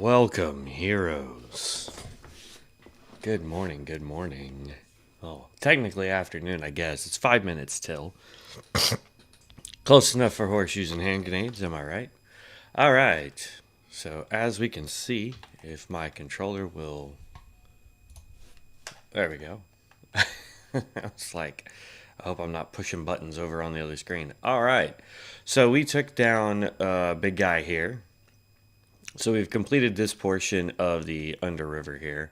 Welcome, heroes. Good morning, good morning. Oh, technically afternoon, I guess. It's 5 minutes till. Close enough for horseshoes and hand grenades, am I right? Alright, so as we can see, if my controller will... There we go. I was like, I hope I'm not pushing buttons over on the other screen. Alright, so we took down a big guy here. So we've completed this portion of the Under River here.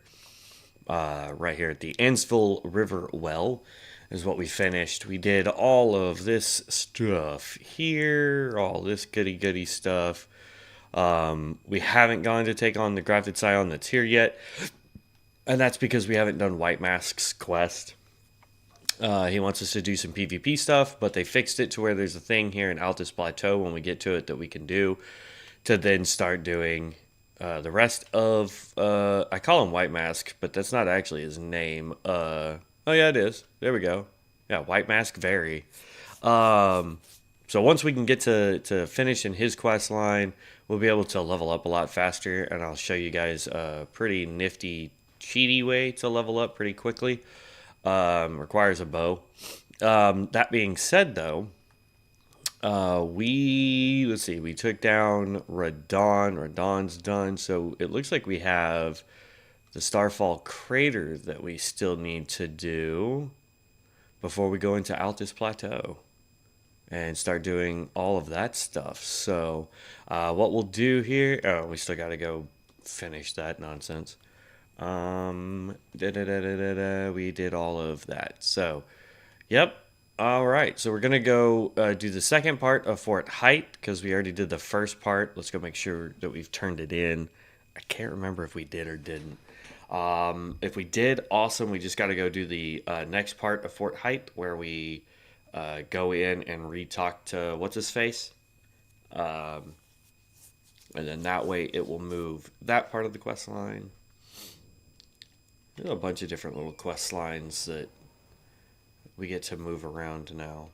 Right here at the Ansville River Well is what we finished. We did all of this stuff here, all this goody stuff. We haven't gone to take on the Grafted Scion that's here yet, and that's because we haven't done White Mask's quest. He wants us to do some PvP stuff, but they fixed it to where there's a thing here in Altus Plateau when we get to it that we can do to then start doing the rest of, I call him White Mask, but that's not actually his name. Oh yeah, it is. There we go. Yeah, White Mask Very. So once we can get to finish in his quest line, we'll be able to level up a lot faster, and I'll show you guys a pretty nifty, cheaty way to level up pretty quickly. Requires a bow. That being said, though, let's see, we took down Radon. Radon's done, so it looks like we have the Starfall Crater that we still need to do before we go into Altus Plateau and start doing all of that stuff. So, what we'll do here, oh, we still got to go finish that nonsense. We did all of that. So, yep. All right, so we're going to go do the second part of Fort Height because we already did the first part. Let's go make sure that we've turned it in. I can't remember if we did or didn't. If we did, awesome. We just got to go do the next part of Fort Height where we go in and re-talk to what's-his-face. And then that way it will move that part of the quest line. There's a bunch of different little quest lines that we get to move around now.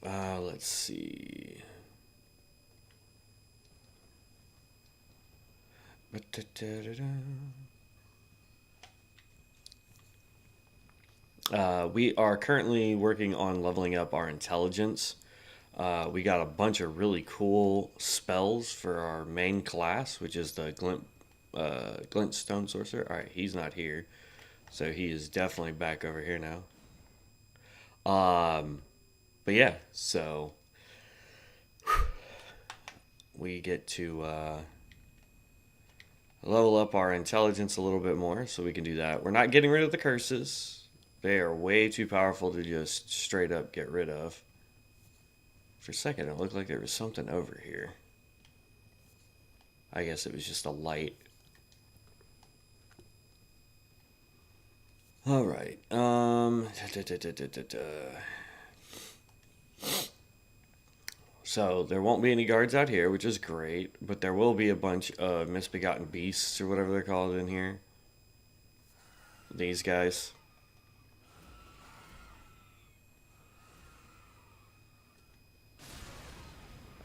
Let's see. We are currently working on leveling up our intelligence. We got a bunch of really cool spells for our main class, which is the Glintstone Sorcerer. Alright, he's not here. So he is definitely back over here now. But yeah, so we get to level up our intelligence a little bit more, so we can do that. We're not getting rid of the curses. They are way too powerful to just straight up get rid of. For a second, it looked like there was something over here. I guess it was just a light. All right. So there won't be any guards out here, which is great, but there will be a bunch of misbegotten beasts or whatever they're called in here. These guys.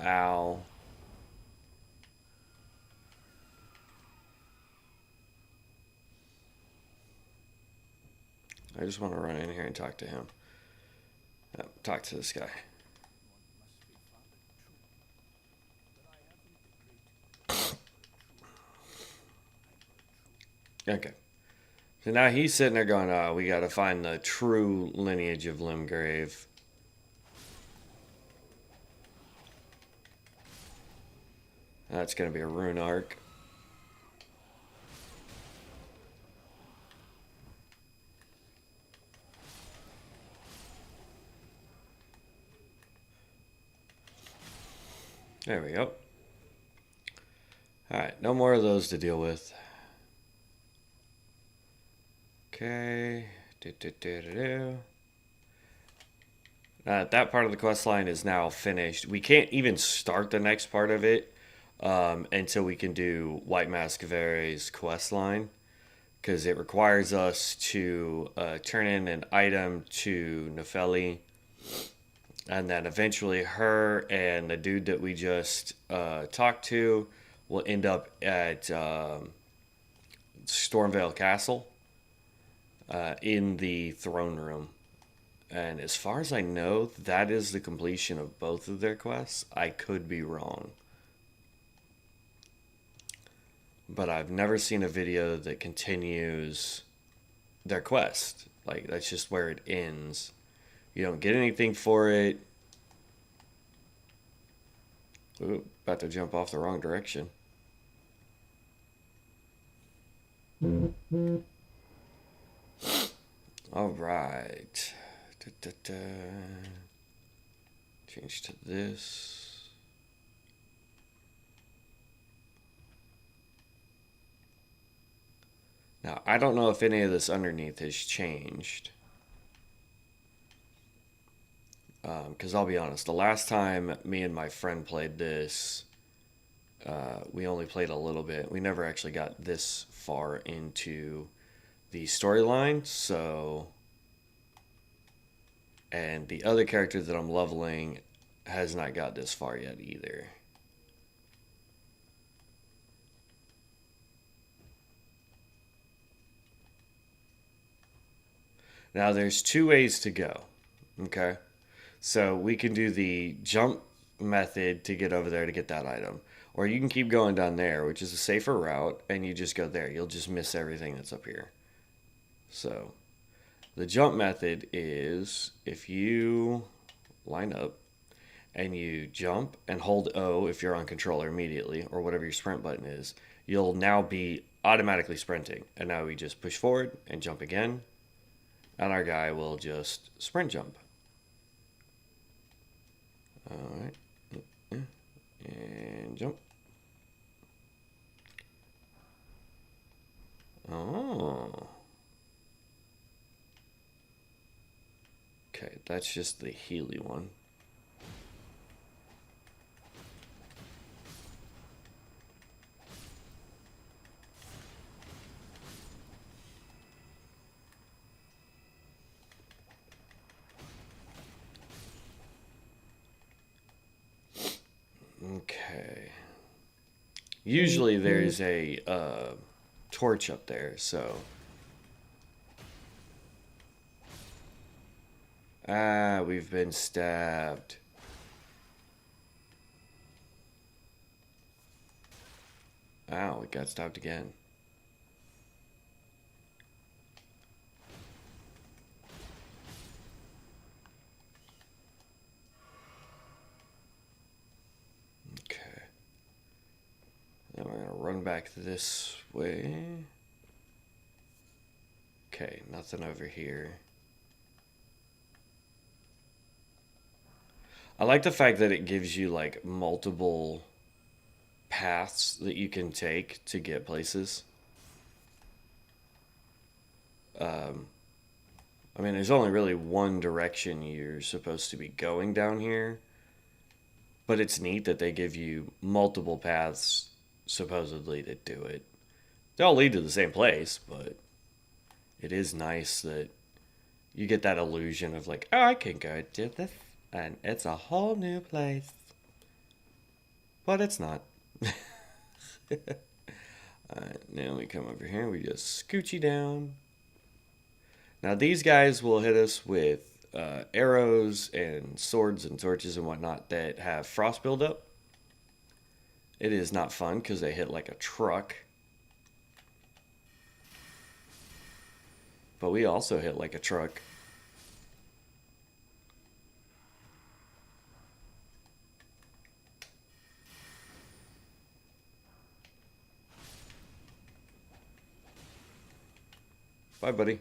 Ow. I just want to run in here and talk to him. Talk to this guy. Okay. So now he's sitting there going, oh, we got to find the true lineage of Limgrave. That's going to be a rune arc. There we go. Alright, no more of those to deal with. Okay. That part of the quest line is now finished. We can't even start the next part of it until we can do White Mask Very's quest line, because it requires us to turn in an item to Nefeli And then eventually her and the dude that we just talked to will end up at Stormvale Castle in the throne room. And as far as I know, that is the completion of both of their quests. I could be wrong. But I've never seen a video that continues their quest. Like, that's just where it ends. You don't get anything for it. Ooh, about to jump off the wrong direction. All right. Da, da, da. Change to this. Now, I don't know if any of this underneath has changed. Because I'll be honest, the last time me and my friend played this, we only played a little bit. We never actually got this far into the storyline, so... And the other character that I'm leveling has not got this far yet either. Now, there's two ways to go, okay? So we can do the jump method to get over there to get that item. Or you can keep going down there, which is a safer route, and you just go there. You'll just miss everything that's up here. So the jump method is if you line up and you jump and hold O if you're on controller immediately, or whatever your sprint button is, you'll now be automatically sprinting. And now we just push forward and jump again, and our guy will just sprint jump. Alright. And jump. Oh. Okay, that's just the Healy one. Okay. Usually there's a torch up there, so... Ah, we've been stabbed. Ow, we got stabbed again. Okay. Then we're gonna run back this way. Okay, nothing over here. I like the fact that it gives you like multiple paths that you can take to get places. I mean, there's only really one direction you're supposed to be going down here, but it's neat that they give you multiple paths supposedly to do it. They all lead to the same place, but it is nice that you get that illusion of like, oh, I can go to this, and it's a whole new place. But it's not. Alright, now we come over here, we just scoochie down. Now these guys will hit us with arrows and swords and torches and whatnot that have frost buildup. It is not fun because they hit like a truck. But we also hit like a truck. Bye, buddy.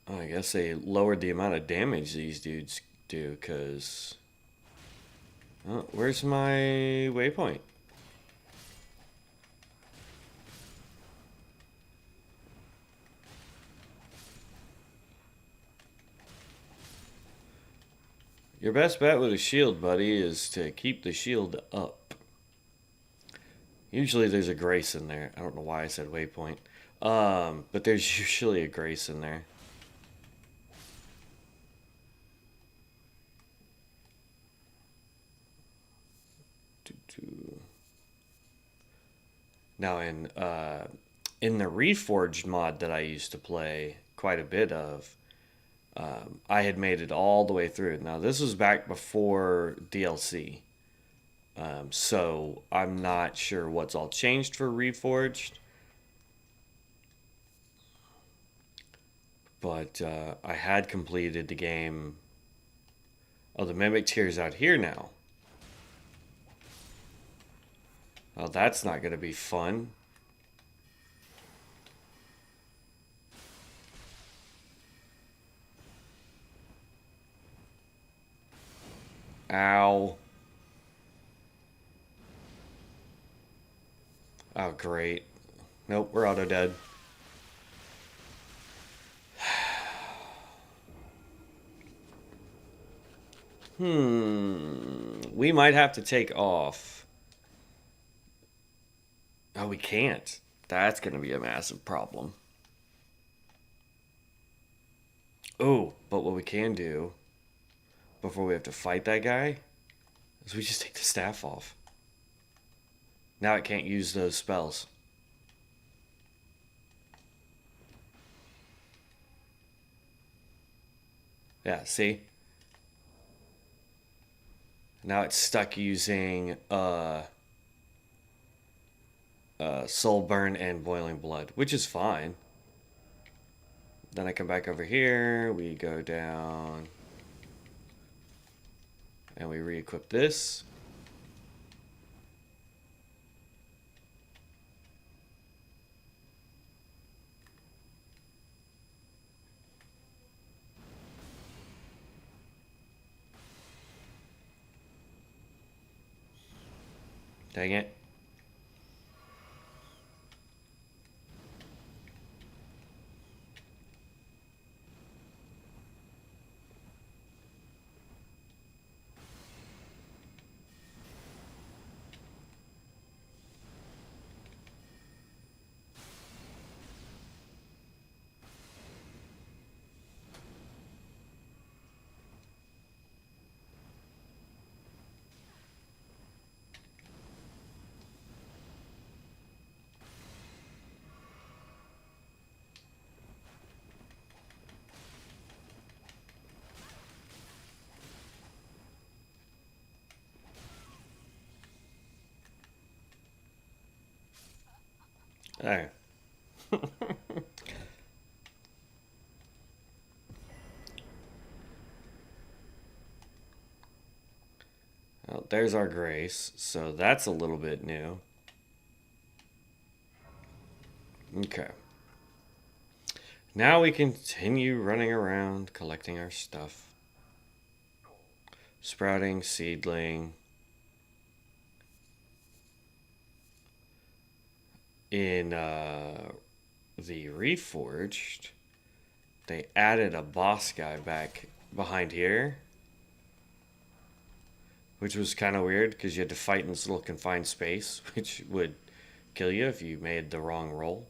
Oh, I guess they lowered the amount of damage these dudes do, because... Oh, where's my waypoint? Your best bet with a shield, buddy, is to keep the shield up. Usually there's a grace in there. I don't know why I said waypoint. But there's usually a grace in there. Now in the Reforged mod that I used to play quite a bit of, I had made it all the way through. Now this was back before DLC, so I'm not sure what's all changed for Reforged. But I had completed the game. Oh, the Mimic Tier's out here now. Oh, that's not going to be fun. Ow. Oh, great. Nope, we're auto dead. We might have to take off. Oh, we can't. That's going to be a massive problem. Oh, but what we can do before we have to fight that guy is we just take the staff off. Now it can't use those spells. Yeah, see? Now it's stuck using Soul Burn and Boiling Blood, which is fine. Then I come back over here, we go down, and we re-equip this. Dang it. Alright. Well, there's our grace, so that's a little bit new. Okay. Now we continue running around collecting our stuff. Sprouting, seedling. In the Reforged, they added a boss guy back behind here, which was kind of weird because you had to fight in this little confined space, which would kill you if you made the wrong roll.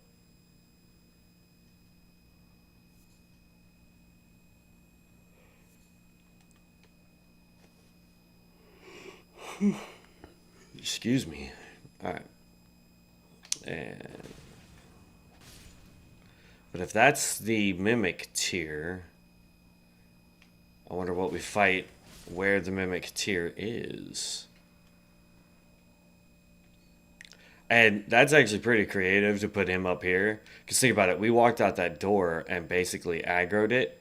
Excuse me. All right. And but if that's the Mimic tier, I wonder what we fight where the Mimic tier is. And that's actually pretty creative to put him up here. Because think about it, we walked out that door and basically aggroed it.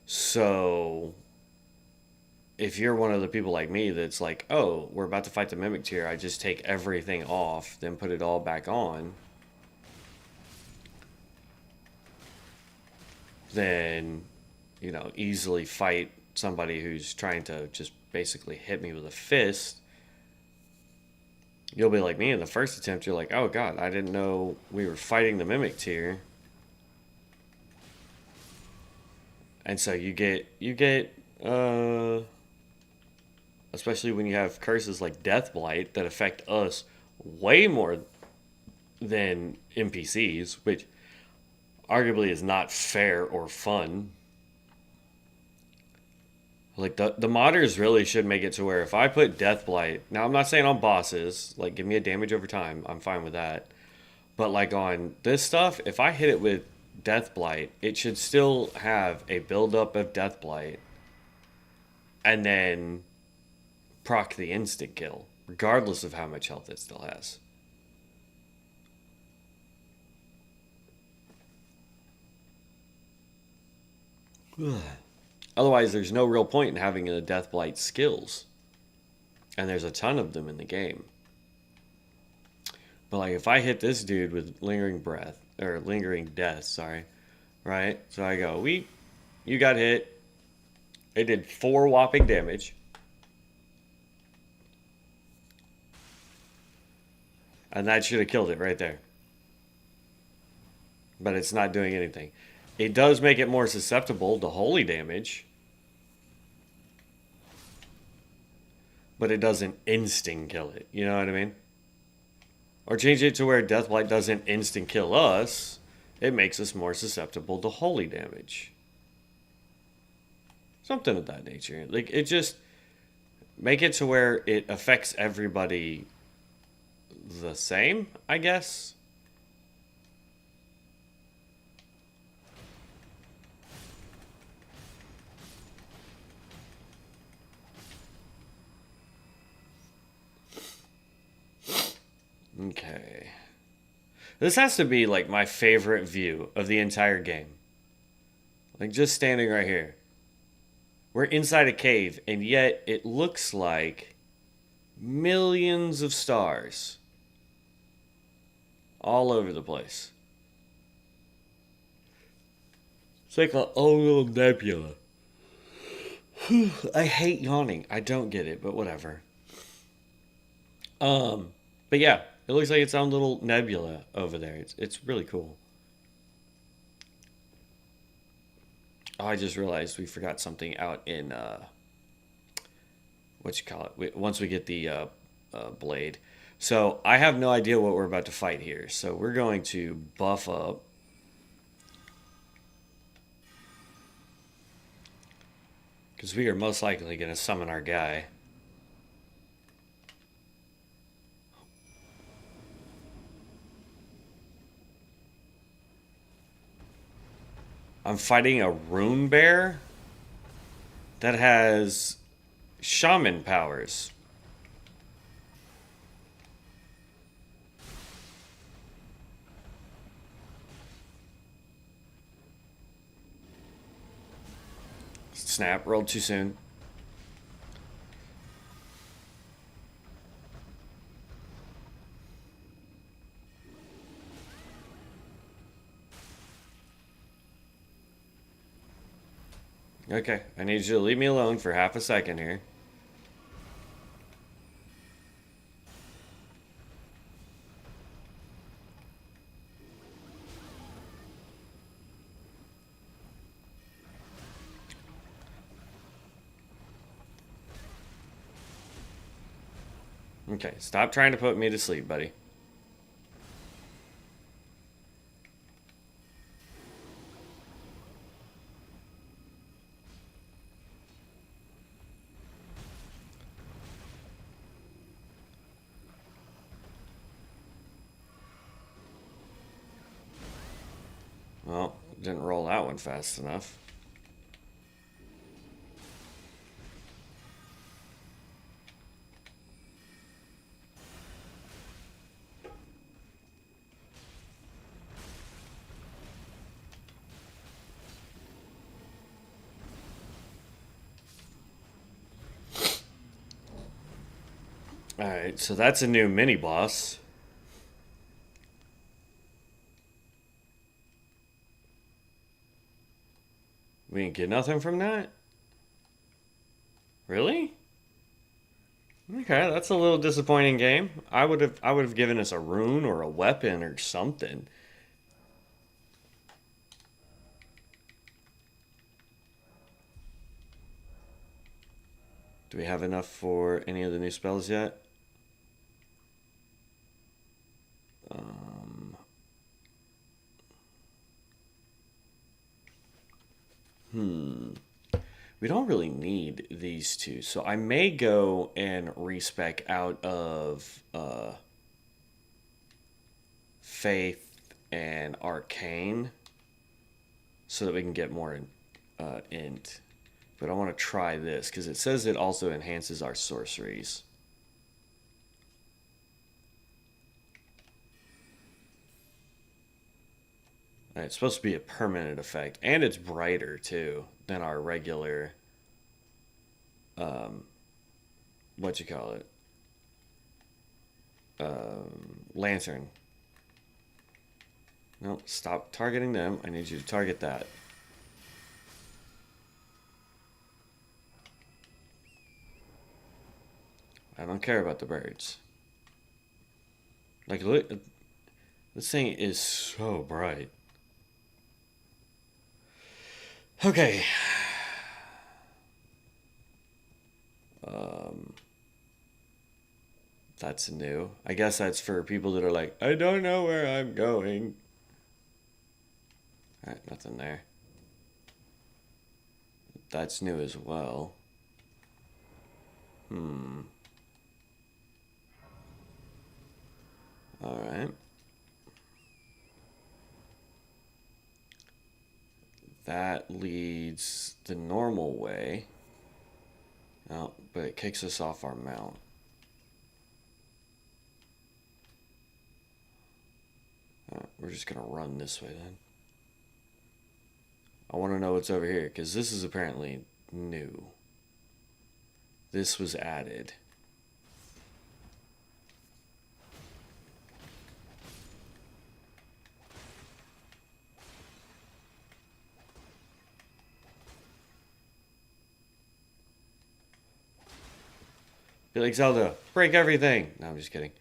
So if you're one of the people like me that's like, oh, we're about to fight the Mimic tier, I just take everything off, then put it all back on, then, easily fight somebody who's trying to just basically hit me with a fist. You'll be like me in the first attempt, you're like, oh god, I didn't know we were fighting the Mimic tier. And so you get, especially when you have curses like Death Blight that affect us way more than NPCs, which arguably is not fair or fun. Like the modders really should make it to where if I put Death Blight, now I'm not saying on bosses, like give me a damage over time, I'm fine with that. But like on this stuff, if I hit it with Death Blight, it should still have a buildup of Death Blight and then proc the instant kill, regardless of how much health it still has. Otherwise, there's no real point in having the Death Blight skills. And there's a ton of them in the game. But like if I hit this dude with lingering breath, or lingering death, sorry, right? So I go, you got hit. It did 4 whopping damage. And that should have killed it right there. But it's not doing anything. It does make it more susceptible to holy damage. But it doesn't instant kill it. You know what I mean? Or change it to where Deathblight doesn't instant kill us. It makes us more susceptible to holy damage. Something of that nature. Like, it just... Make it to where it affects everybody the same, I guess. Okay. This has to be like my favorite view of the entire game. Like just standing right here. We're inside a cave, and yet it looks like millions of stars all over the place. It's like a little nebula. I hate yawning. I don't get it, but whatever. But yeah, it looks like its own little nebula over there. It's really cool. Oh, I just realized we forgot something out in what you call it. Once we get the blade, so I have no idea what we're about to fight here. So we're going to buff up. Because we are most likely going to summon our guy. I'm fighting a rune bear that has shaman powers. Snap, rolled too soon. Okay, I need you to leave me alone for half a second here. Okay, stop trying to put me to sleep, buddy. Well, didn't roll that one fast enough. Alright, so that's a new mini boss. We didn't get nothing from that? Really? Okay, that's a little disappointing game. I would have given us a rune or a weapon or something. Do we have enough for any of the new spells yet? Um, We don't really need these two, so I may go and respec out of Faith and Arcane so that we can get more int. But I want to try this because it says it also enhances our sorceries. It's supposed to be a permanent effect, and it's brighter too than our regular what you call it, lantern. No, stop targeting them. I need you to target that. I don't care about the birds. Like, look, this thing is so bright. Okay. That's new. I guess that's for people that are like, I don't know where I'm going. Alright, nothing there. That's new as well. Alright. That leads the normal way. Oh, but it kicks us off our mount. We're just gonna run this way then. I want to know what's over here because this is apparently new. This was added. Be like Zelda, break everything. No, I'm just kidding.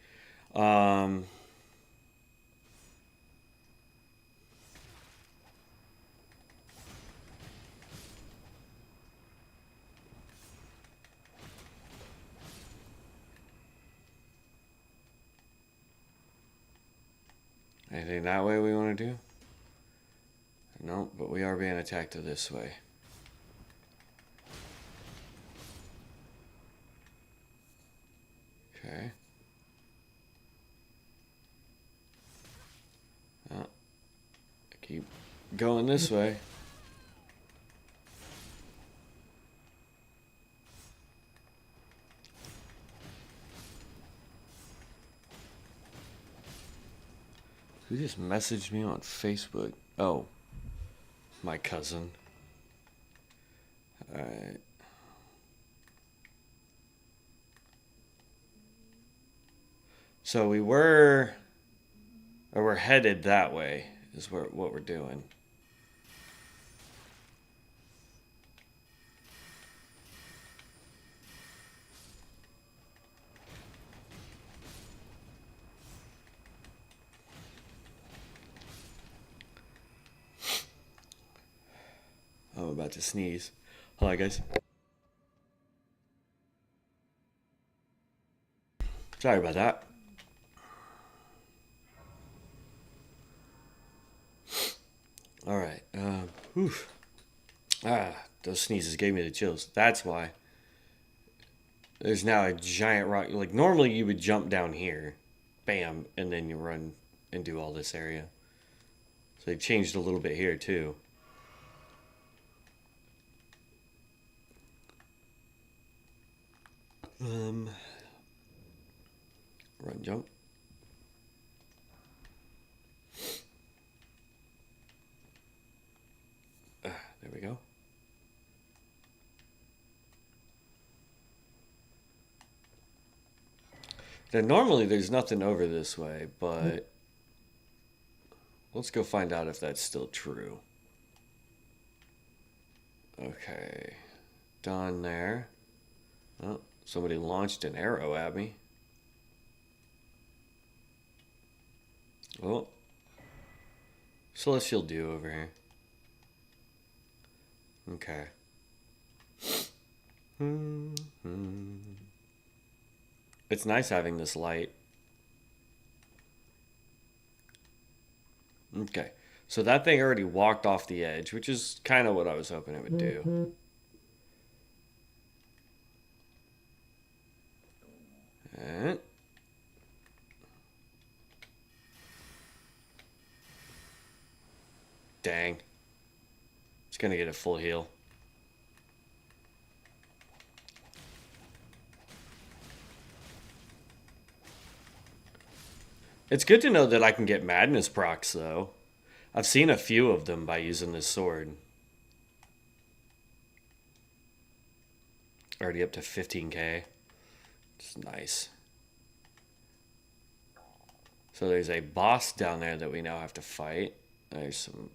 Anything that way we want to do? No, but we are being attacked this way. Okay. Keep going this way. Who just messaged me on Facebook? Oh, my cousin. Alright. So we're headed that way, is what we're doing. I'm about to sneeze. Hold on, guys. Sorry about that. All right. Those sneezes gave me the chills. That's why. There's now a giant rock. Like, normally you would jump down here, bam, and then you run and do all this area. So they changed a little bit here, too. Run, jump. There we go. Now, normally there's nothing over this way, but let's go find out if that's still true. Okay. Done there. Oh, somebody launched an arrow at me. Oh. Celestial Dew over here. Okay. It's nice having this light. Okay. So that thing already walked off the edge, which is kind of what I was hoping it would do. And dang. It's going to get a full heal. It's good to know that I can get madness procs, though. I've seen a few of them by using this sword. Already up to 15k. It's nice. So there's a boss down there that we now have to fight. There's some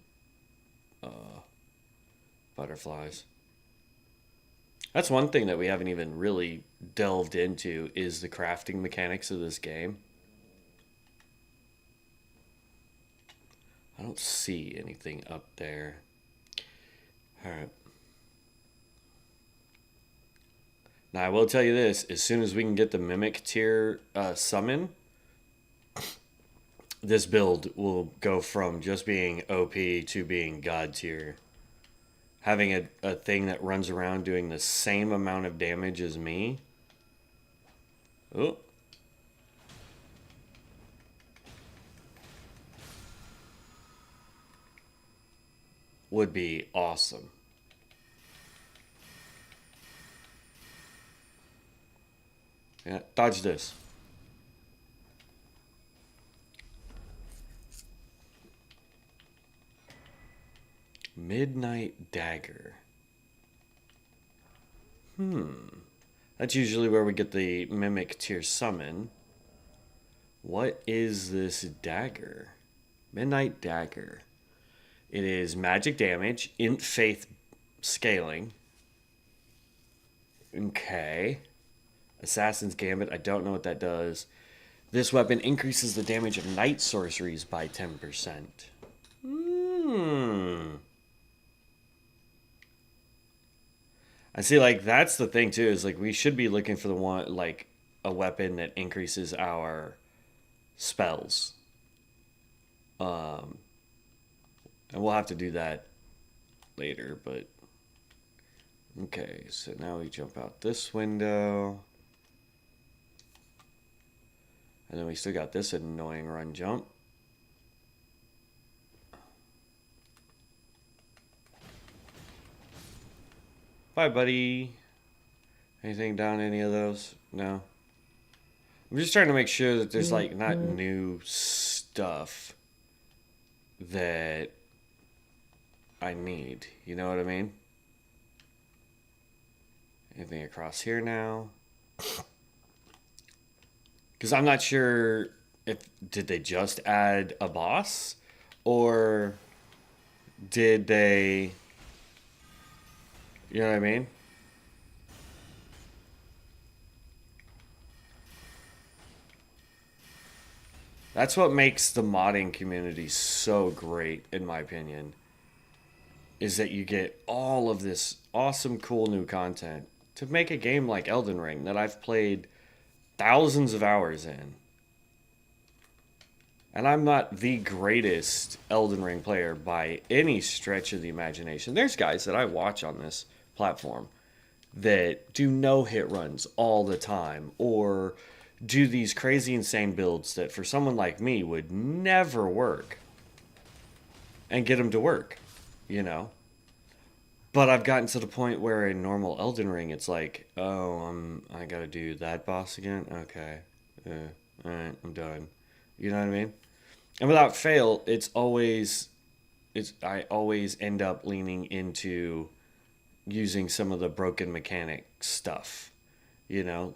butterflies. That's one thing that we haven't even really delved into is the crafting mechanics of this game. I don't see anything up there. Alright. Now I will tell you this, as soon as we can get the Mimic tier summon, this build will go from just being OP to being God tier. Having a thing that runs around doing the same amount of damage as me. Oh. Would be awesome. Yeah, dodge this. Midnight Dagger. That's usually where we get the Mimic tier summon. What is this dagger? Midnight Dagger. It is magic damage, int faith scaling. Okay. Assassin's Gambit, I don't know what that does. This weapon increases the damage of night sorceries by 10%. I see, like, that's the thing, too, is, like, we should be looking for the one, like, a weapon that increases our spells. And we'll have to do that later, but... Okay, so now we jump out this window. And then we still got this annoying run jump. Bye, buddy. Anything down any of those? No. I'm just trying to make sure that there's, like, not new stuff that I need. You know what I mean? Anything across here now? Because I'm not sure if... Did they just add a boss? Or did they... You know what I mean? That's what makes the modding community so great, in my opinion. Is that you get all of this awesome, cool new content to make a game like Elden Ring that I've played thousands of hours in. And I'm not the greatest Elden Ring player by any stretch of the imagination. There's guys that I watch on this platform that do no hit runs all the time or do these crazy insane builds that for someone like me would never work and get them to work, you know. But I've gotten to the point where in normal Elden Ring it's like, oh, I gotta do that boss again. Okay, all right, I'm done. You know what I mean? And without fail, I always end up leaning into using some of the broken mechanic stuff, you know,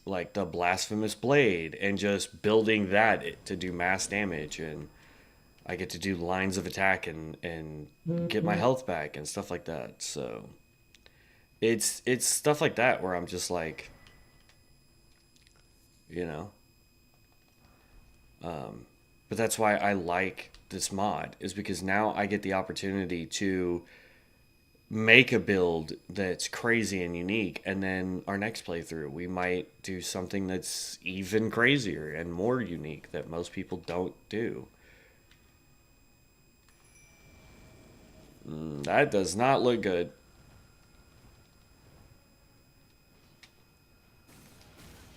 like the blasphemous blade and just building that to do mass damage, and I get to do lines of attack and get my health back and stuff like that. So it's stuff like that where I'm just like, you know, but that's why I like this mod, is because now I get the opportunity to make a build that's crazy and unique, and then our next playthrough we might do something that's even crazier and more unique that most people don't do. That does not look good.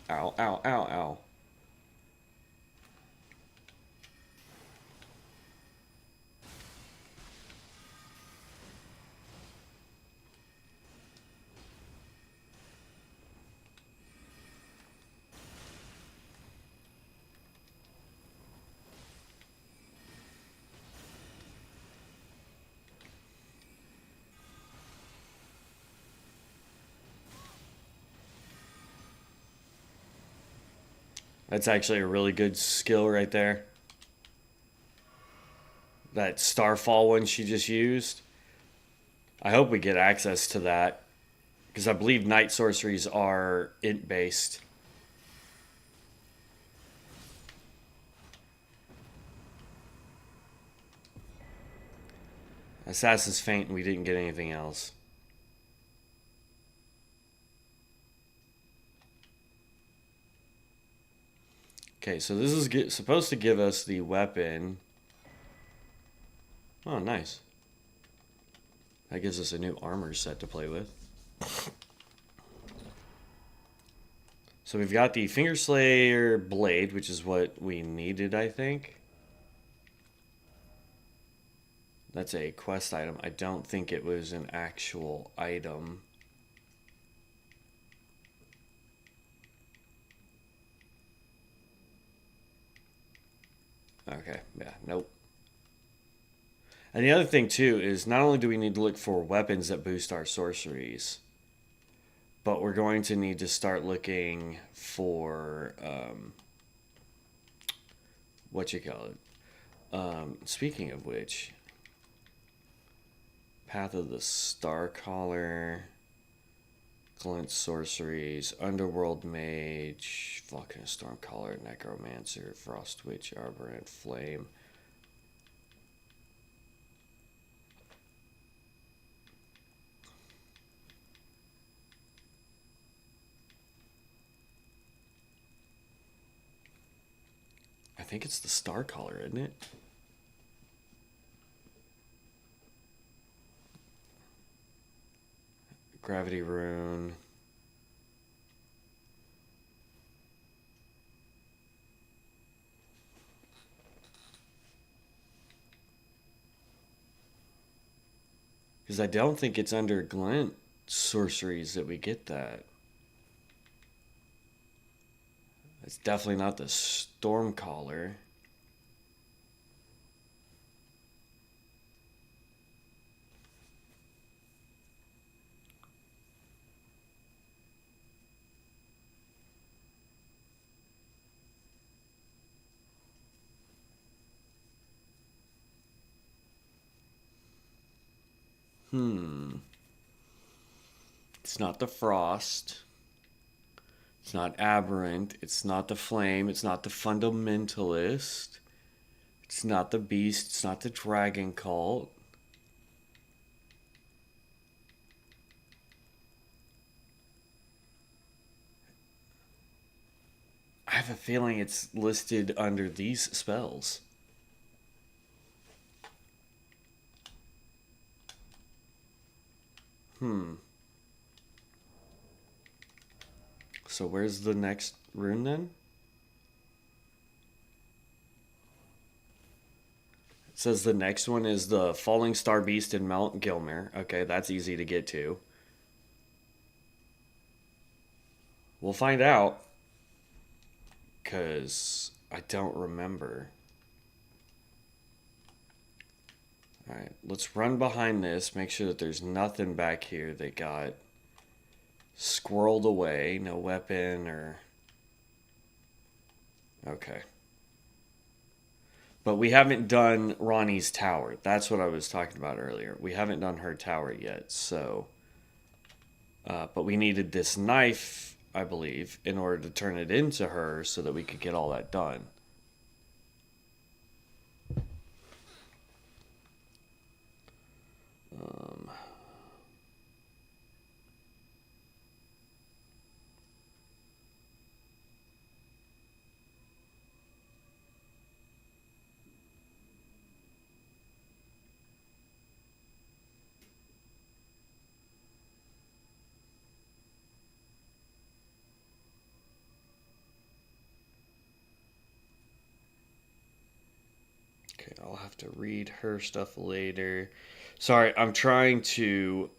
Ow, ow, ow, ow. That's actually a really good skill right there. That Starfall one she just used. I hope we get access to that. Because I believe night sorceries are int based. Assassin's Feint, and we didn't get anything else. Okay, so this is supposed to give us the weapon. Oh, nice. That gives us a new armor set to play with. So we've got the Finger Slayer blade, which is what we needed, I think. That's a quest item. I don't think it was an actual item. Okay, yeah, nope. And the other thing, too, is not only do we need to look for weapons that boost our sorceries, but we're going to need to start looking for, what you call it. Speaking of which, Path of the Starcaller, Glint Sorceries, Underworld Mage, Volcanic Stormcaller, Necromancer, Frost Witch, Arborant Flame. I think it's the Starcaller, isn't it? Gravity Rune. Because I don't think it's under Glint Sorceries that we get that. It's definitely not the Stormcaller. It's not the Frost. It's not Aberrant. It's not the Flame. It's not the Fundamentalist. It's not the Beast. It's not the Dragon Cult. I have a feeling it's listed under these spells. So where's the next rune then? It says the next one is the Falling Star Beast in Mount Gilmer. Okay, that's easy to get to. We'll find out. Because I don't remember. Alright, let's run behind this. Make sure that there's nothing back here that got squirreled away. No weapon or... Okay. But we haven't done Ronnie's tower. That's what I was talking about earlier. We haven't done her tower yet, so... but we needed this knife, I believe, in order to turn it into her so that we could get all that done. I'll have to read her stuff later. Sorry, I'm trying to.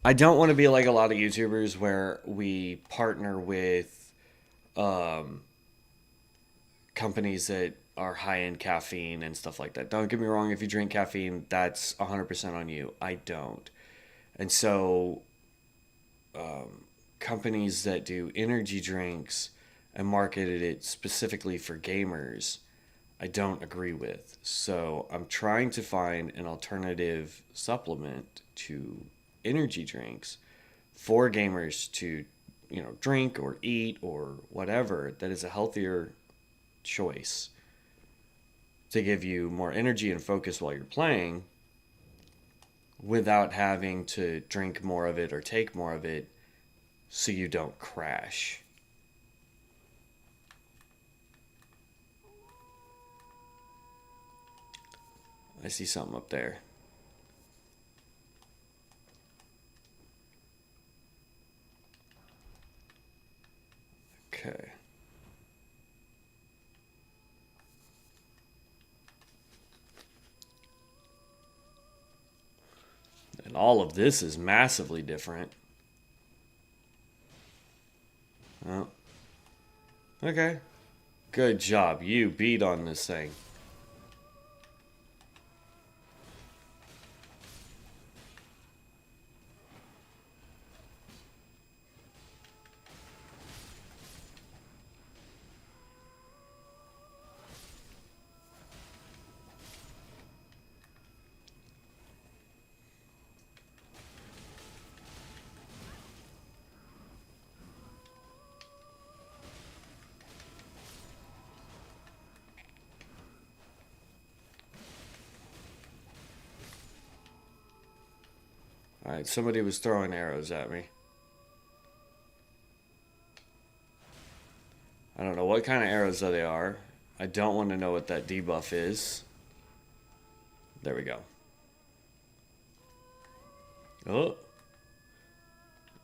I don't want to be like a lot of YouTubers where we partner with um, companies that are high end caffeine and stuff like that. Don't get me wrong, if you drink caffeine, that's 100% on you. I don't. And so, companies that do energy drinks and marketed it specifically for gamers, I don't agree with. So, I'm trying to find an alternative supplement to energy drinks for gamers to, drink or eat or whatever that is a healthier choice to give you more energy and focus while you're playing without having to drink more of it or take more of it so you don't crash. I see something up there. Okay. And all of this is massively different. Oh. Okay. Good job. You beat on this thing. Alright, somebody was throwing arrows at me. I don't know what kind of arrows they are. I don't want to know what that debuff is. There we go. Oh.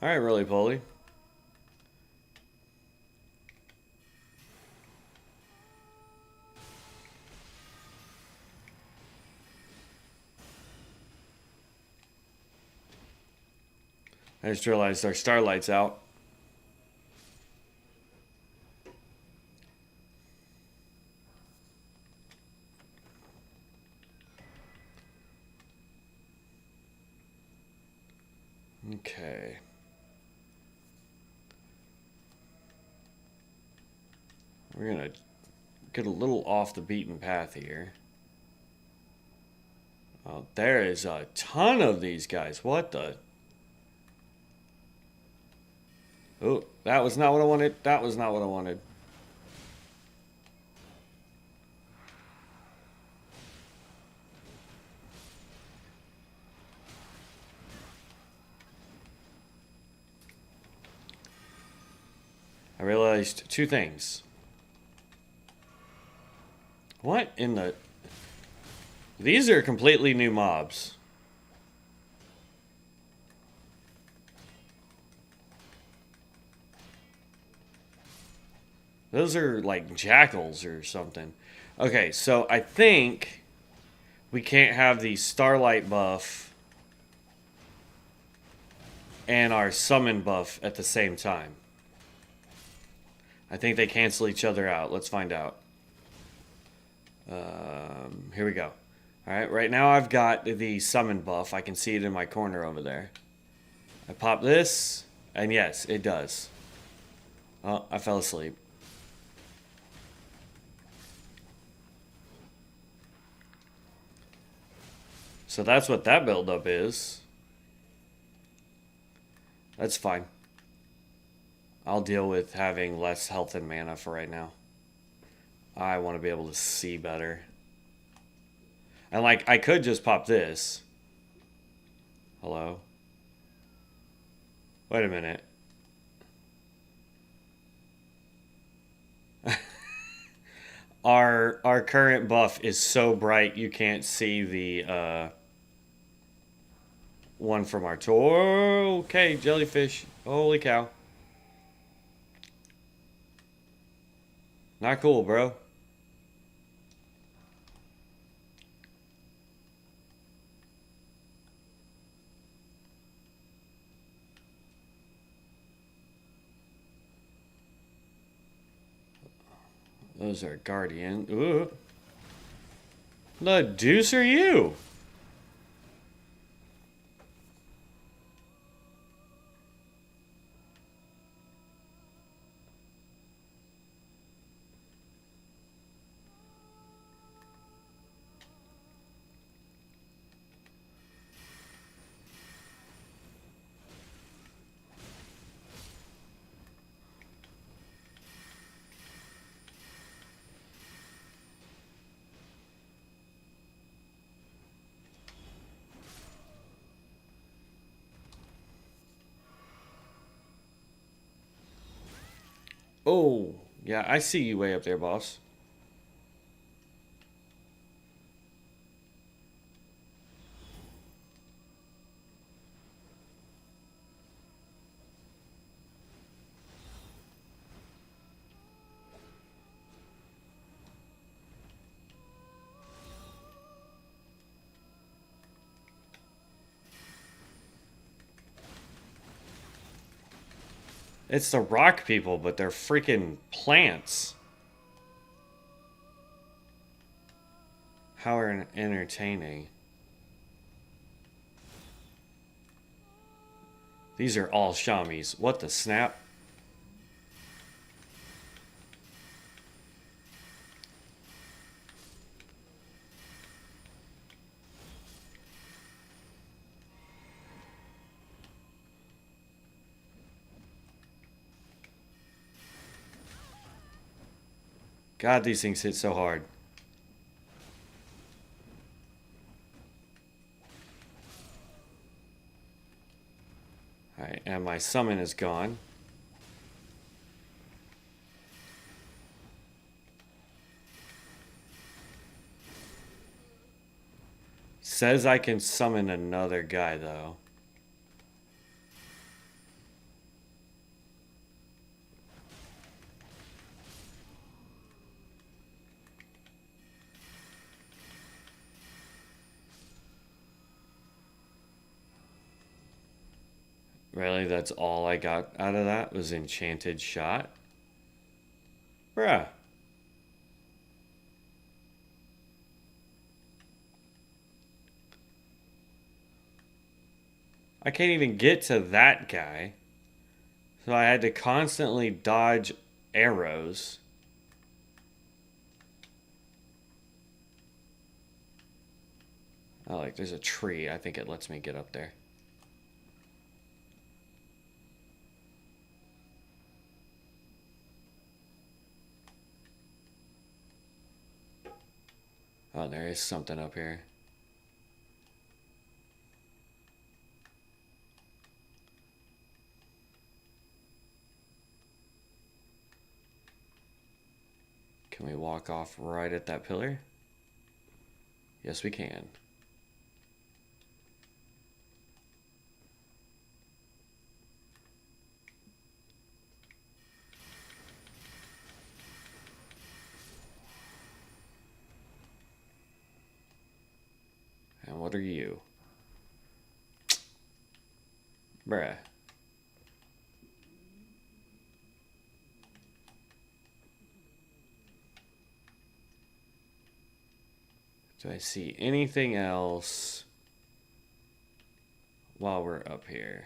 Alright, roly poly. I just realized our starlight's out. Okay. We're gonna get a little off the beaten path here. Oh, there is a ton of these guys. What the? Oh, that was not what I wanted. That was not what I wanted. I realized two things. What in the... These are completely new mobs. Those are like jackals or something. Okay, so I think we can't have the starlight buff and our summon buff at the same time. I think they cancel each other out. Let's find out. Here we go. Alright, right now I've got the summon buff. I can see it in my corner over there. I pop this, and yes, it does. Oh, I fell asleep. So that's what that buildup is. That's fine. I'll deal with having less health and mana for right now. I want to be able to see better. And like, I could just pop this. Hello? Wait a minute. Our current buff is so bright you can't see the one from our tour. Okay, jellyfish. Holy cow. Not cool, bro. Those are guardian. Ooh. The deuce are you? Oh, yeah, I see you way up there, boss. It's the rock people, but they're freaking plants. How entertaining. These are all shamis. What the snap? God, these things hit so hard. Alright, and my summon is gone. Says I can summon another guy, though. Really, that's all I got out of that was enchanted shot? Bruh. I can't even get to that guy. So I had to constantly dodge arrows. Oh, like there's a tree. I think it lets me get up there. Oh, there is something up here. Can we walk off right at that pillar? Yes, we can. And what are you? Bruh. Do I see anything else while we're up here?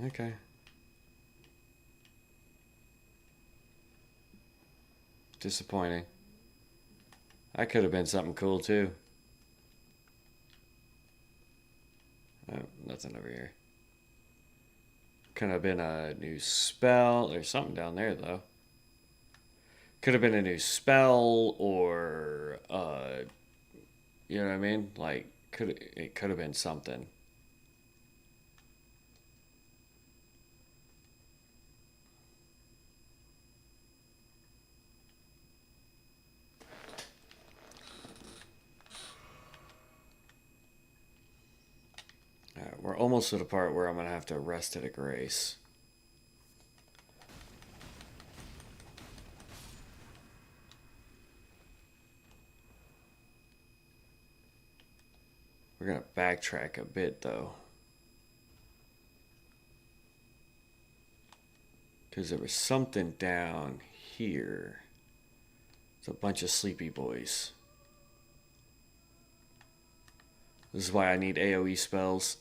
Okay. Disappointing. That could have been something cool too. Oh, nothing over here. Could have been a new spell. There's something down there though. Could have been a new spell or you know what I mean? Like it could have been something. Alright, we're almost to the part where I'm going to have to rest at a grace. We're going to backtrack a bit, though. Because there was something down here. It's a bunch of sleepy boys. This is why I need AoE spells.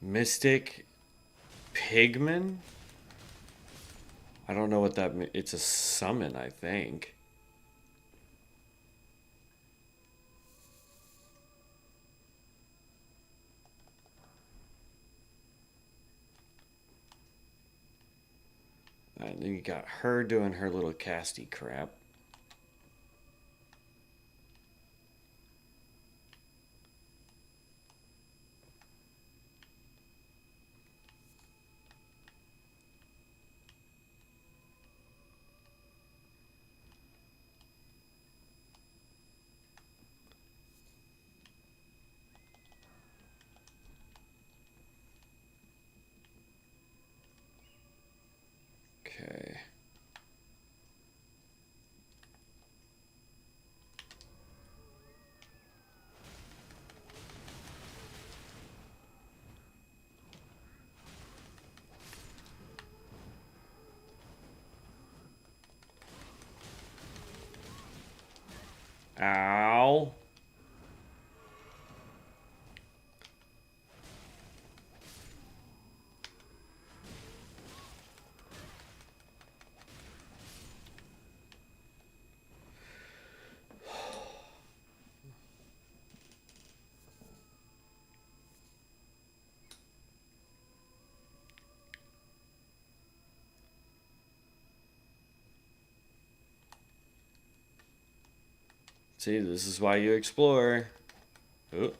Mystic Pigman? I don't know what that means. It's a summon, I think. And then you got her doing her little casty crap. Okay. Ow. See, this is why you explore. Ooh.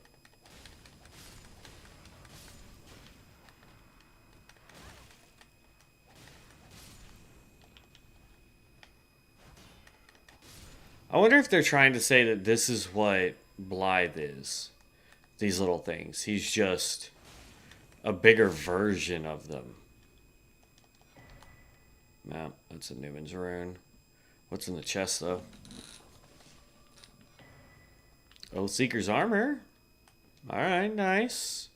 I wonder if they're trying to say that this is what Blythe is. These little things. He's just a bigger version of them. Nah, that's a Newman's rune. What's in the chest, though? Oh, Seeker's armor. Alright, nice.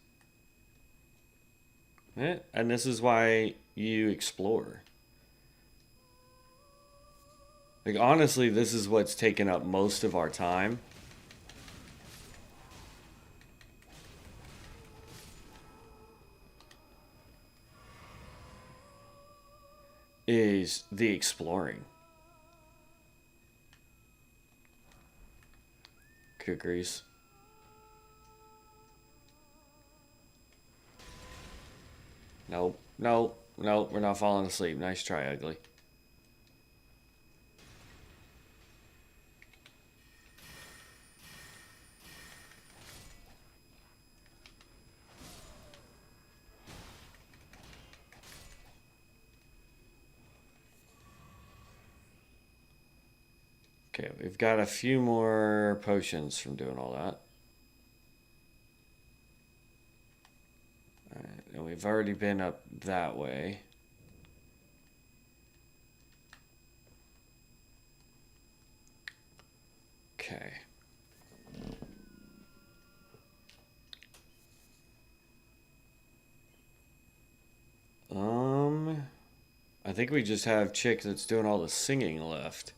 And this is why you explore. Like, honestly, this is what's taken up most of our time. Is the exploring. Cookeries. Nope. Nope. Nope. We're not falling asleep. Nice try, ugly. Okay, we've got a few more potions from doing all that. Alright, and we've already been up that way. Okay. I think we just have Chick that's doing all the singing left.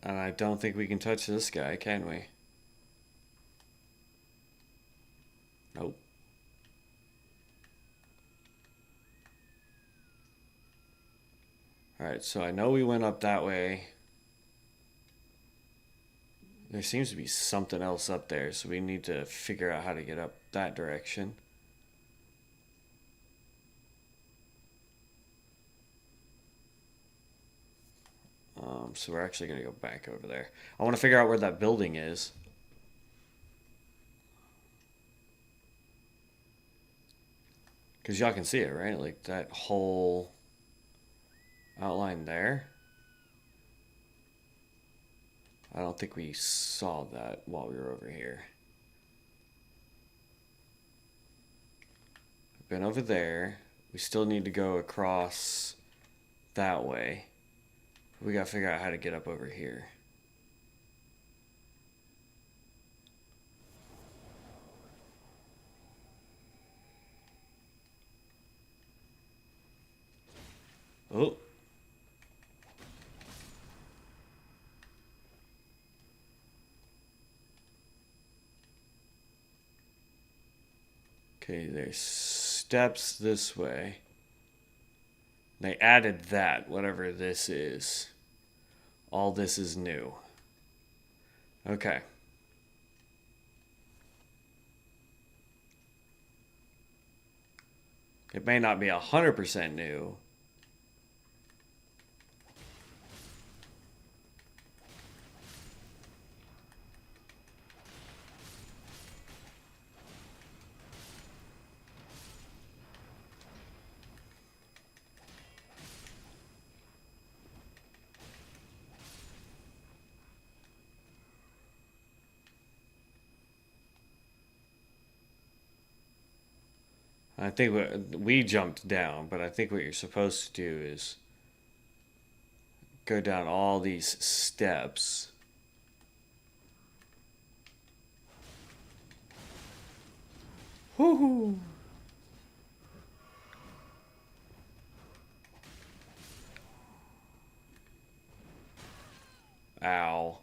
And I don't think we can touch this guy, can we? Nope. Alright, so I know we went up that way. There seems to be something else up there, so we need to figure out how to get up that direction. So we're actually going to go back over there. I want to figure out where that building is. Because y'all can see it, right? Like that whole outline there. I don't think we saw that while we were over here. We've been over there. We still need to go across that way. We gotta figure out how to get up over here. Oh. Okay, there's steps this way. They added that, whatever this is. All this is new. Okay. It may not be 100% new. I think we jumped down, but I think what you're supposed to do is go down all these steps. Woohoo! Ow.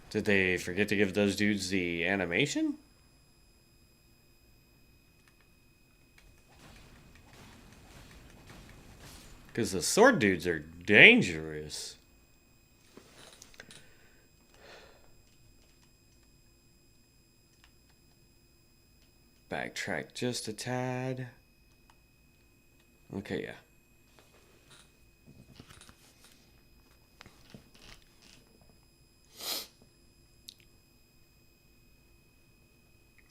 Did they forget to give those dudes the animation? Because the sword dudes are dangerous. Backtrack just a tad. Okay, yeah.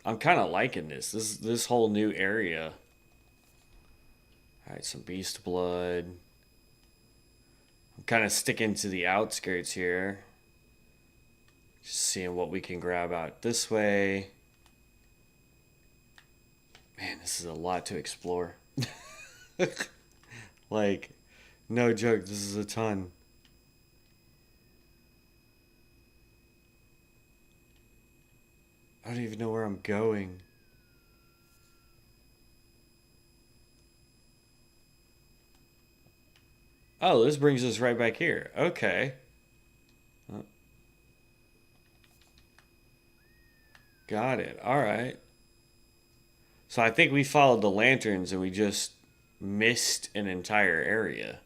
I'm kind of liking this. This whole new area. All right, some beast blood. I'm kind of sticking to the outskirts here. Just seeing what we can grab out this way. Man, this is a lot to explore. Like, no joke, this is a ton. I don't even know where I'm going. Oh, this brings us right back here. Okay. Got it. All right. So I think we followed the lanterns and we just missed an entire area.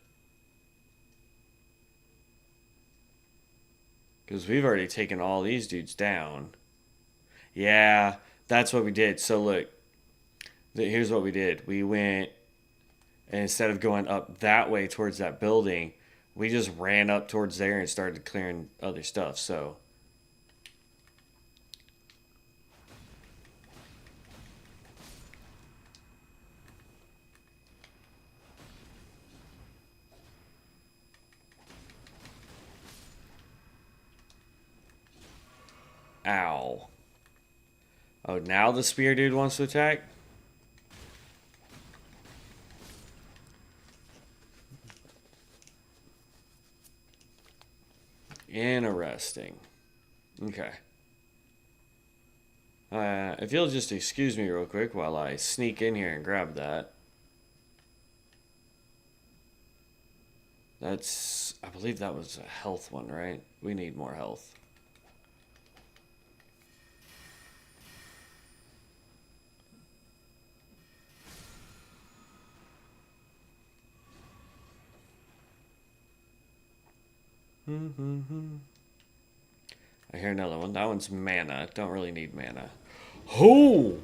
Because we've already taken all these dudes down. Yeah, that's what we did. So look, here's what we did. We went, and instead of going up that way towards that building, we just ran up towards there and started clearing other stuff. So, ow. Oh, now the spear dude wants to attack? Interesting. Okay. If you'll just excuse me real quick while I sneak in here and grab that. That's, I believe that was a health one, right? We need more health. I hear another one. That one's mana. Don't really need mana. Oh!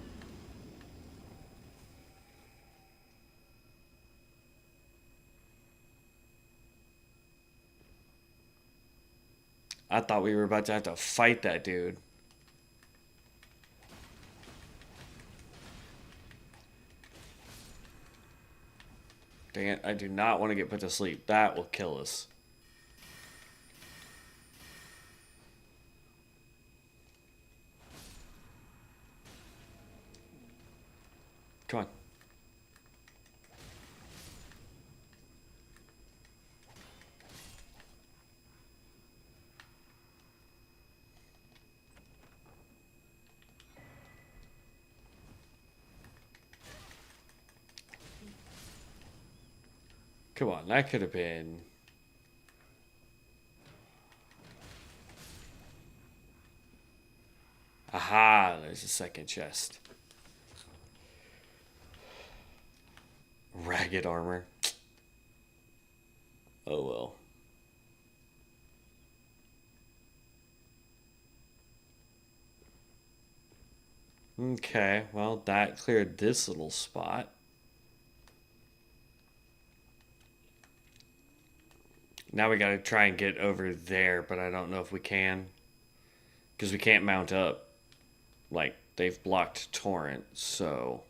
I thought we were about to have to fight that dude. Dang it, I do not want to get put to sleep. That will kill us. Come on. Come on, that could have been... Aha, there's a second chest. Ragged armor. Oh well. Okay, well, that cleared this little spot. Now we gotta try and get over there, but I don't know if we can. Because we can't mount up. Like, they've blocked torrent, so...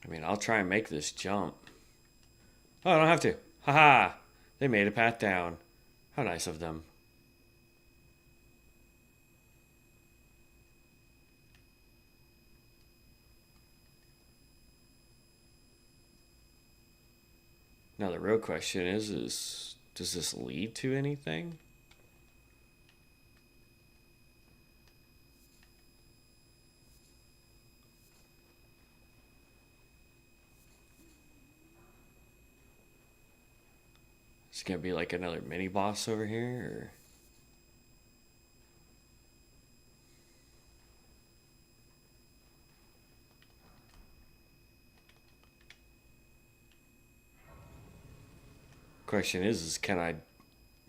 I mean, I'll try and make this jump. Oh, I don't have to. Haha! They made a path down. How nice of them. Now the real question is does this lead to anything? It's gonna be like another mini boss over here, or... Question is can I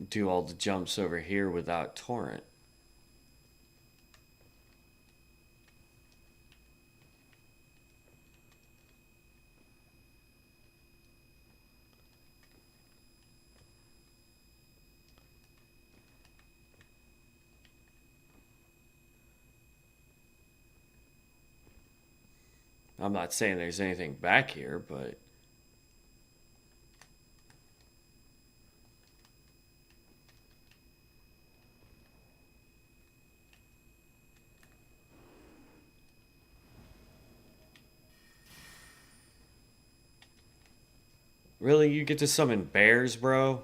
do all the jumps over here without torrent? I'm not saying there's anything back here, but... Really? You get to summon bears, bro?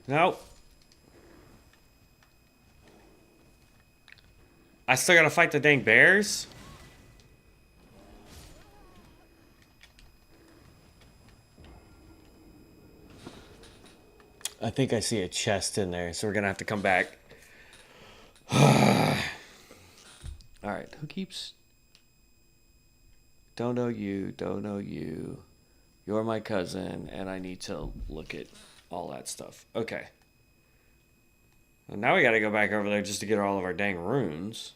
No. I still gotta fight the dang bears? I think I see a chest in there, so we're gonna have to come back. Alright, who keeps... Don't know you, don't know you. You're my cousin, and I need to look at all that stuff. Okay. Well, now we gotta go back over there just to get all of our dang runes.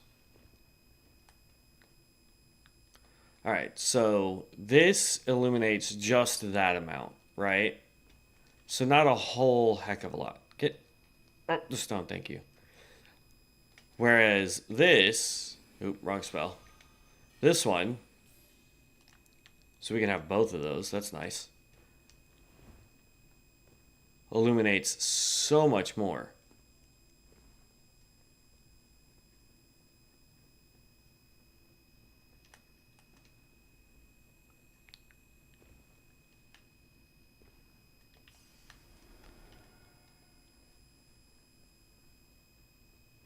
Alright, so this illuminates just that amount, right? So not a whole heck of a lot. Get the stone, thank you. Whereas this, oop, wrong spell. This one, so we can have both of those, that's nice. Illuminates so much more.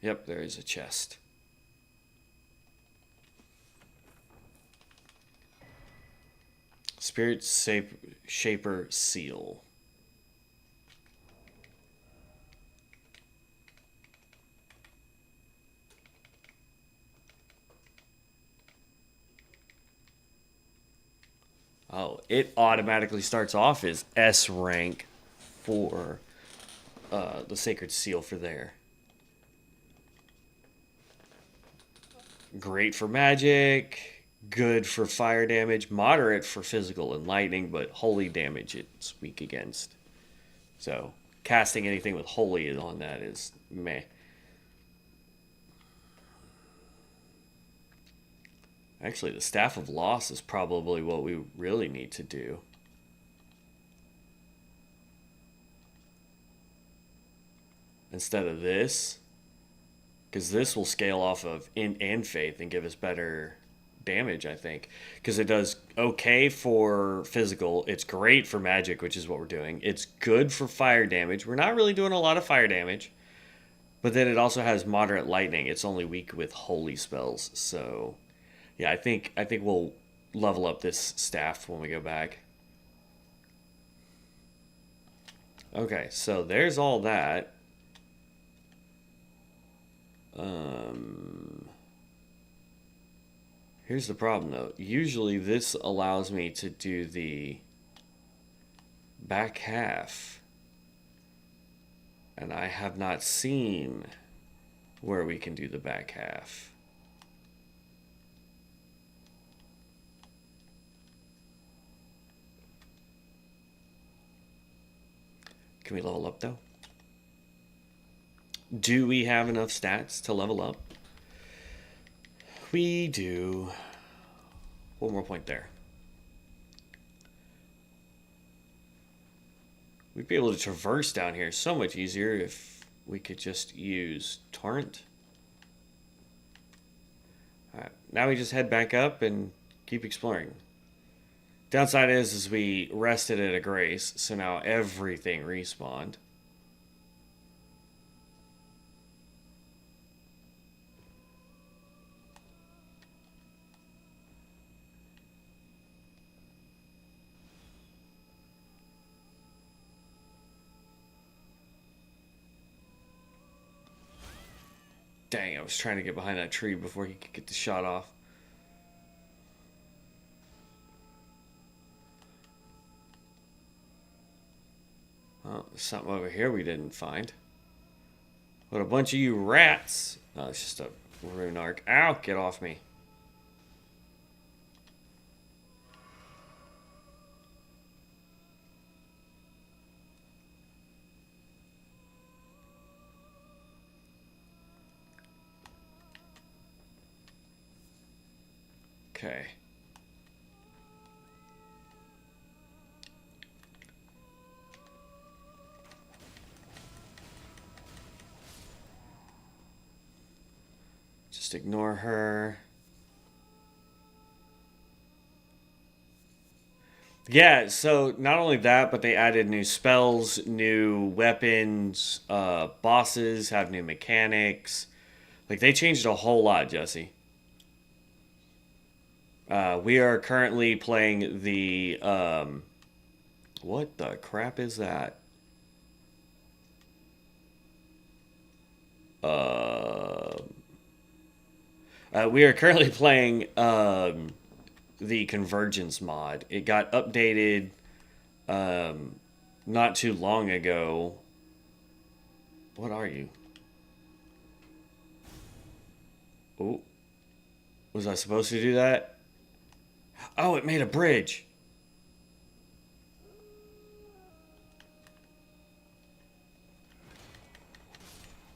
Yep, there is a chest. Spirit Shaper Seal. Oh, it automatically starts off as S rank for the Sacred Seal for there. Great for magic, good for fire damage, moderate for physical and lightning, but holy damage it's weak against. So casting anything with holy on that is meh. Actually, the Staff of Loss is probably what we really need to do. Instead of this. Because this will scale off of Int and Faith and give us better damage, I think. Because it does okay for physical. It's great for magic, which is what we're doing. It's good for fire damage. We're not really doing a lot of fire damage. But then it also has moderate lightning. It's only weak with holy spells. So, yeah, I think we'll level up this staff when we go back. Okay, so there's all that. Here's the problem though. Usually this allows me to do the back half. And I have not seen where we can do the back half. Can we level up though? Do we have enough stats to level up? We do. One more point there. We'd be able to traverse down here so much easier if we could just use Torrent. Alright, now we just head back up and keep exploring. Downside is we rested at a grace, so now everything respawned. Dang, I was trying to get behind that tree before he could get the shot off. Oh, there's something over here we didn't find. What a bunch of you rats. Oh, it's just a rune arc. Ow, get off me. Okay. Just ignore her. Yeah, so not only that, but they added new spells, new weapons, bosses have new mechanics. Like, they changed a whole lot, Jesse. We are currently playing the, what the crap is that? We are currently playing, the Convergence mod. It got updated, not too long ago. What are you? Oh, was I supposed to do that? Oh, it made a bridge.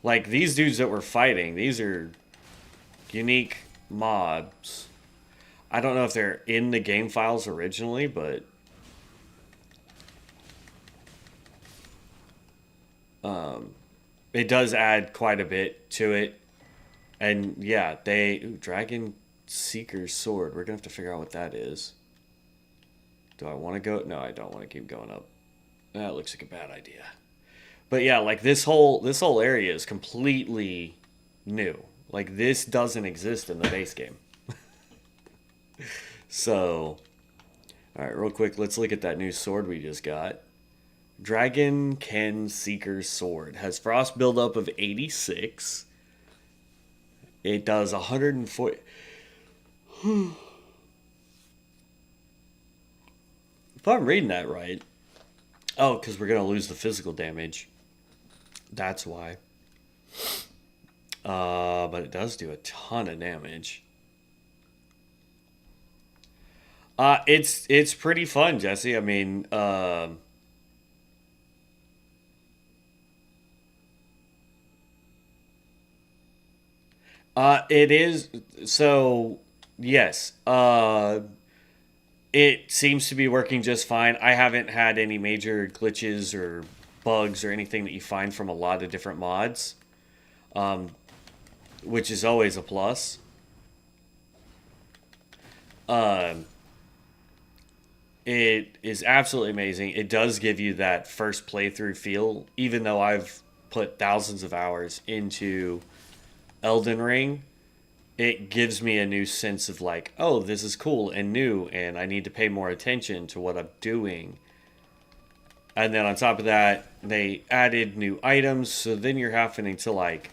Like these dudes that we're fighting, these are unique mobs. I don't know if they're in the game files originally, but it does add quite a bit to it. And yeah, Dragon Seeker's Sword. We're gonna have to figure out what that is. Do I want to go? No, I don't want to keep going up. That looks like a bad idea. But yeah, like this whole area is completely new. Like this doesn't exist in the base game. So, all right, real quick, let's look at that new sword we just got. Dragon Ken Seeker's Sword has frost buildup of 86. It does 140. If I'm reading that right. Oh, because we're going to lose the physical damage. That's why. But it does do a ton of damage. It's pretty fun, Jesse. I mean, it is so. Yes. It seems to be working just fine. I haven't had any major glitches or bugs or anything that you find from a lot of different mods, which is always a plus. Um, it is absolutely amazing. It does give you that first playthrough feel, even though I've put thousands of hours into Elden Ring. It gives me a new sense of like, oh, this is cool and new, and I need to pay more attention to what I'm doing. And then on top of that, they added new items, so then you're having to like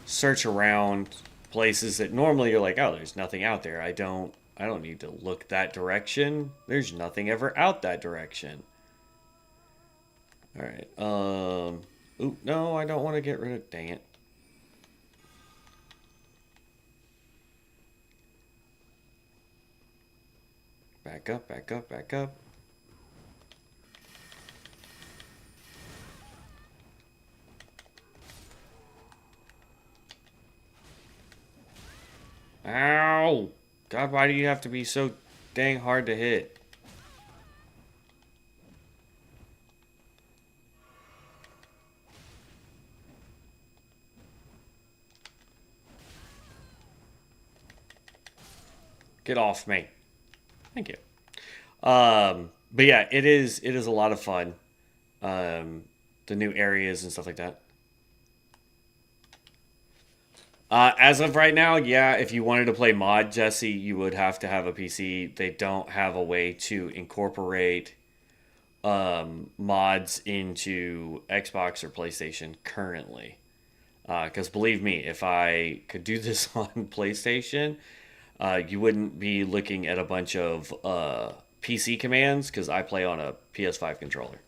search around places that normally you're like, oh, there's nothing out there. I don't need to look that direction. There's nothing ever out that direction. All right. Ooh, no, I don't want to get rid of. Dang it. Back up, back up, back up. Ow! God, why do you have to be so dang hard to hit? Get off me. Thank you. But yeah, it is a lot of fun. The new areas and stuff like that. As of right now, yeah, if you wanted to play mod, Jesse, you would have to have a PC. They don't have a way to incorporate mods into Xbox or PlayStation currently. Because believe me, if I could do this on PlayStation, you wouldn't be looking at a bunch of PC commands because I play on a PS5 controller.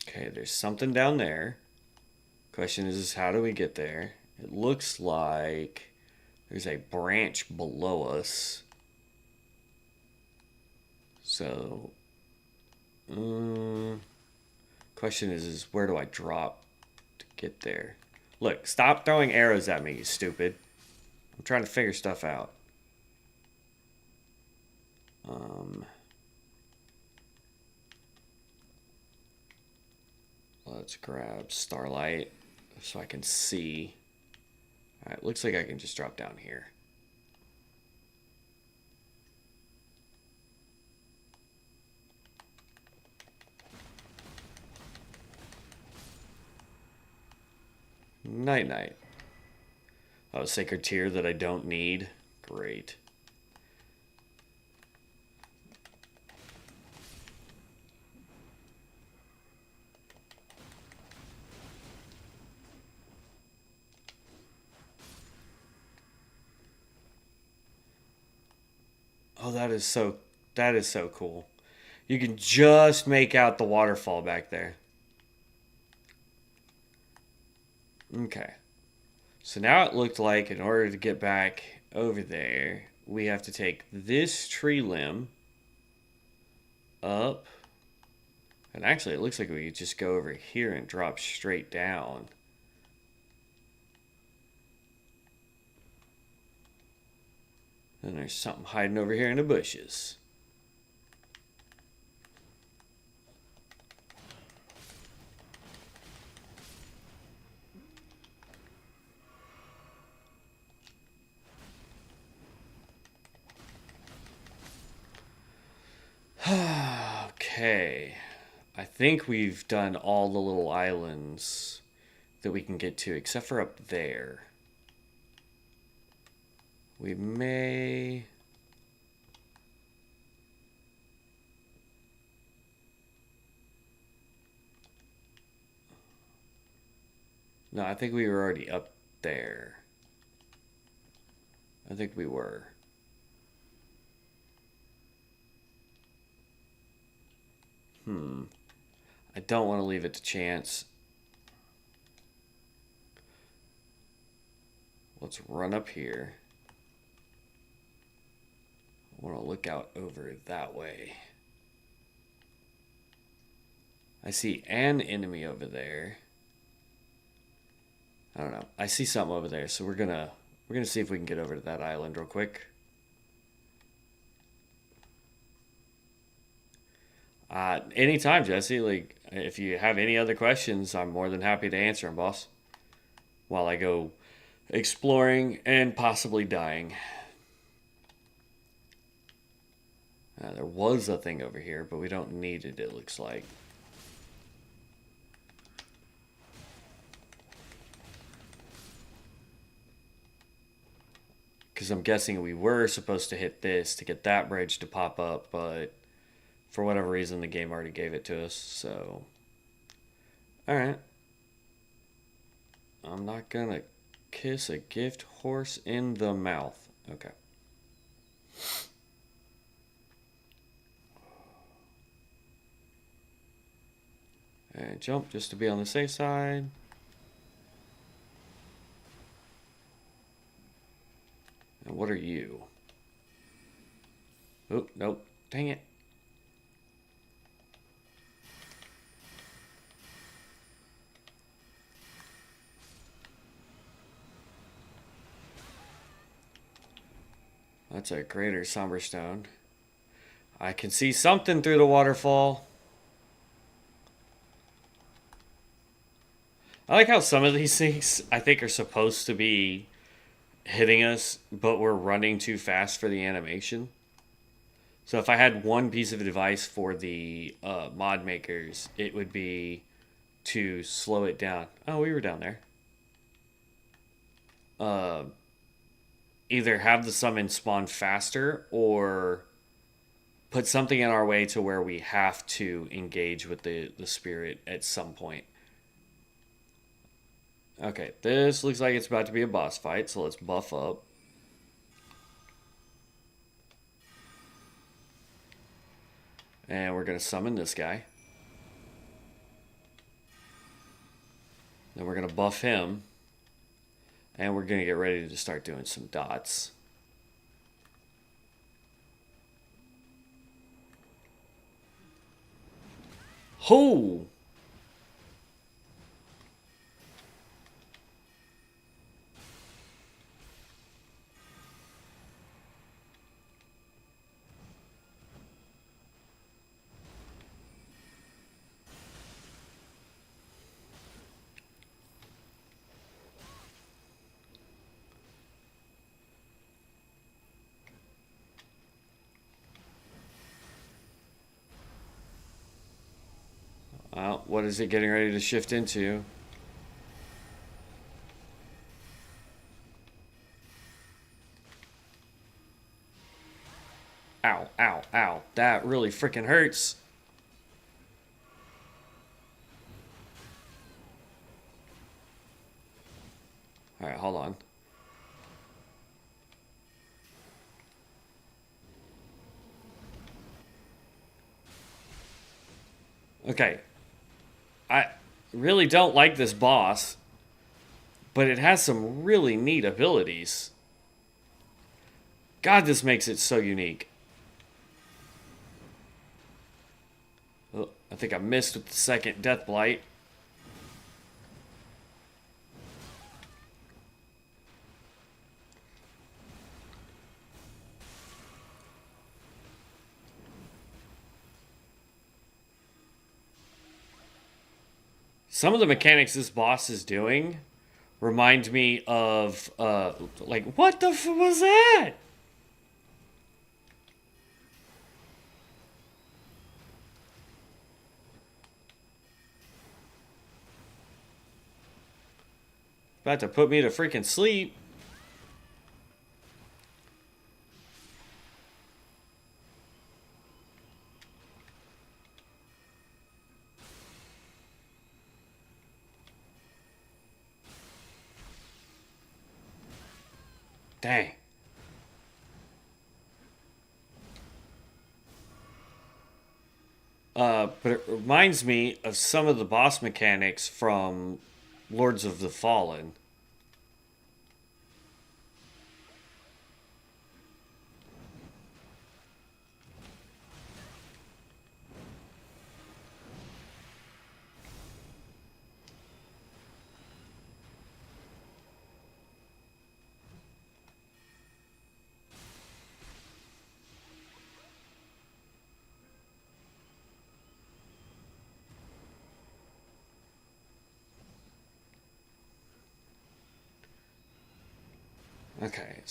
Okay, there's something down there. Question is how do we get there? It looks like there's a branch below us. So, question is where do I drop to get there? Look, stop throwing arrows at me, you stupid. I'm trying to figure stuff out. Um, let's grab Starlight so I can see. Alright, looks like I can just drop down here. Night night. Oh, sacred tear that I don't need. Great. Oh, that is so That is so cool. You can just make out the waterfall back there. Okay. So now it looked like in order to get back over there, we have to take this tree limb up. And actually, it looks like we could just go over here and drop straight down. And there's something hiding over here in the bushes. Okay. I think we've done all the little islands that we can get to, except for up there. We may... No, I think we were already up there. I think we were. I don't want to leave it to chance. Let's run up here. I want to look out over that way. I see an enemy over there. I don't know. I see something over there, so we're gonna see if we can get over to that island real quick. Anytime, Jesse. Like, if you have any other questions, I'm more than happy to answer them, boss. While I go exploring and possibly dying. There was a thing over here, but we don't need it, it looks like. Because I'm guessing we were supposed to hit this to get that bridge to pop up, but for whatever reason, the game already gave it to us, so... Alright. I'm not gonna kiss a gift horse in the mouth. Okay. And jump just to be on the safe side. And what are you? Oh, nope. Dang it. That's a greater somber stone. I can see something through the waterfall. I like how some of these things I think are supposed to be hitting us, but we're running too fast for the animation. So if I had one piece of advice for the mod makers, it would be to slow it down. Oh, we were down there. Either have the summon spawn faster or put something in our way to where we have to engage with the spirit at some point. Okay, this looks like it's about to be a boss fight, so let's buff up. And we're going to summon this guy. Then we're going to buff him. And we're going to get ready to start doing some dots. Ho! What is it getting ready to shift into? Ow, ow, ow. That really freaking hurts. Alright, hold on. Okay. I really don't like this boss, but it has some really neat abilities. God, this makes it so unique. Oh, I think I missed with the second Death Blight. Some of the mechanics this boss is doing remind me of, like, what the f was that? About to put me to freaking sleep. Dang. But it reminds me of some of the boss mechanics from Lords of the Fallen. Okay,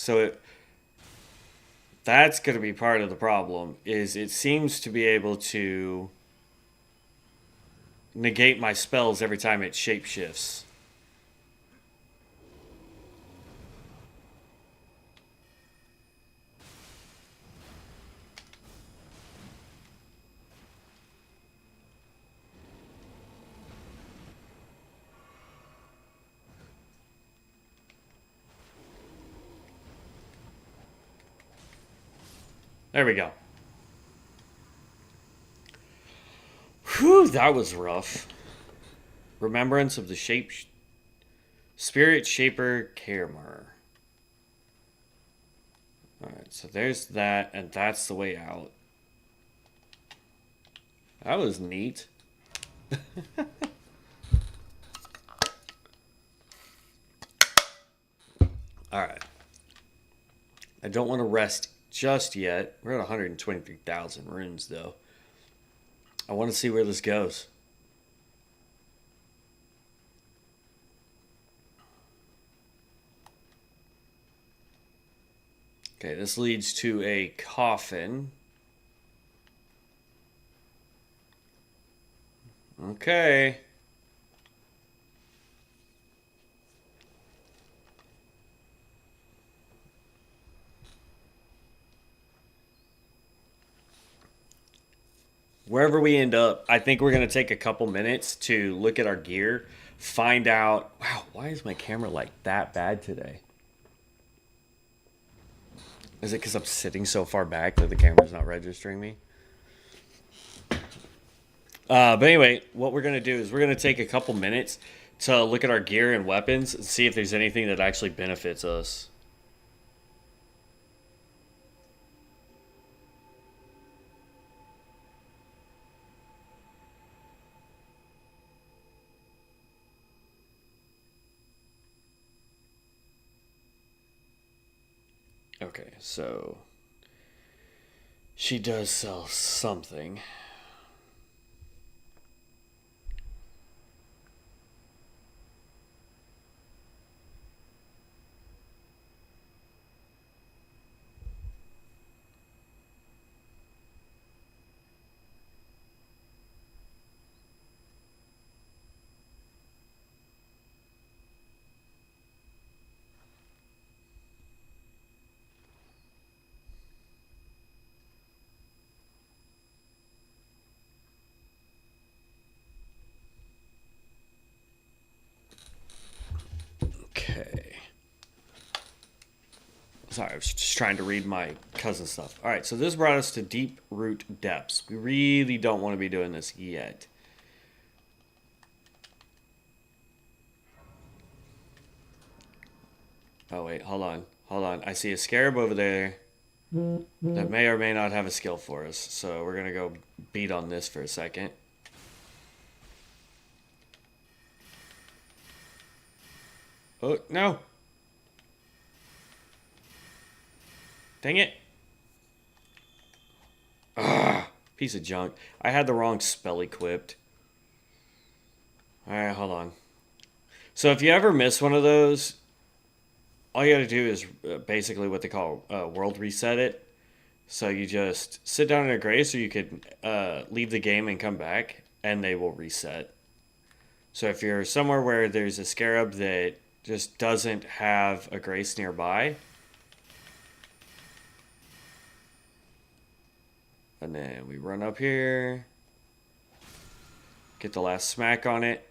that's going to be part of the problem. Is it seems to be able to negate my spells every time it shapeshifts. There we go. Whew, that was rough. Remembrance of the Spirit Shaper Karamar. Alright, so there's that, and that's the way out. That was neat. Alright. I don't want to rest just yet. We're at 123,000 runes, though. I want to see where this goes. Okay, this leads to a coffin. Okay. Wherever we end up, I think we're going to take a couple minutes to look at our gear, find out, wow, why is my camera like that bad today? Is it because I'm sitting so far back that the camera's not registering me? But anyway, what we're going to do is we're going to take a couple minutes to look at our gear and weapons and see if there's anything that actually benefits us. Okay, so she does sell something. Okay. Sorry, I was just trying to read my cousin stuff. All right, so this brought us to Deep Root Depths. We really don't want to be doing this yet. Oh, wait, hold on. Hold on. I see a scarab over there that may or may not have a skill for us. So we're going to go beat on this for a second. Oh, no. Dang it. Ugh, piece of junk. I had the wrong spell equipped. Alright, hold on. So if you ever miss one of those, all you gotta do is basically what they call world reset it. So you just sit down in a grace, or you could leave the game and come back, and they will reset. So if you're somewhere where there's a scarab that just doesn't have a grace nearby, and then we run up here, get the last smack on it,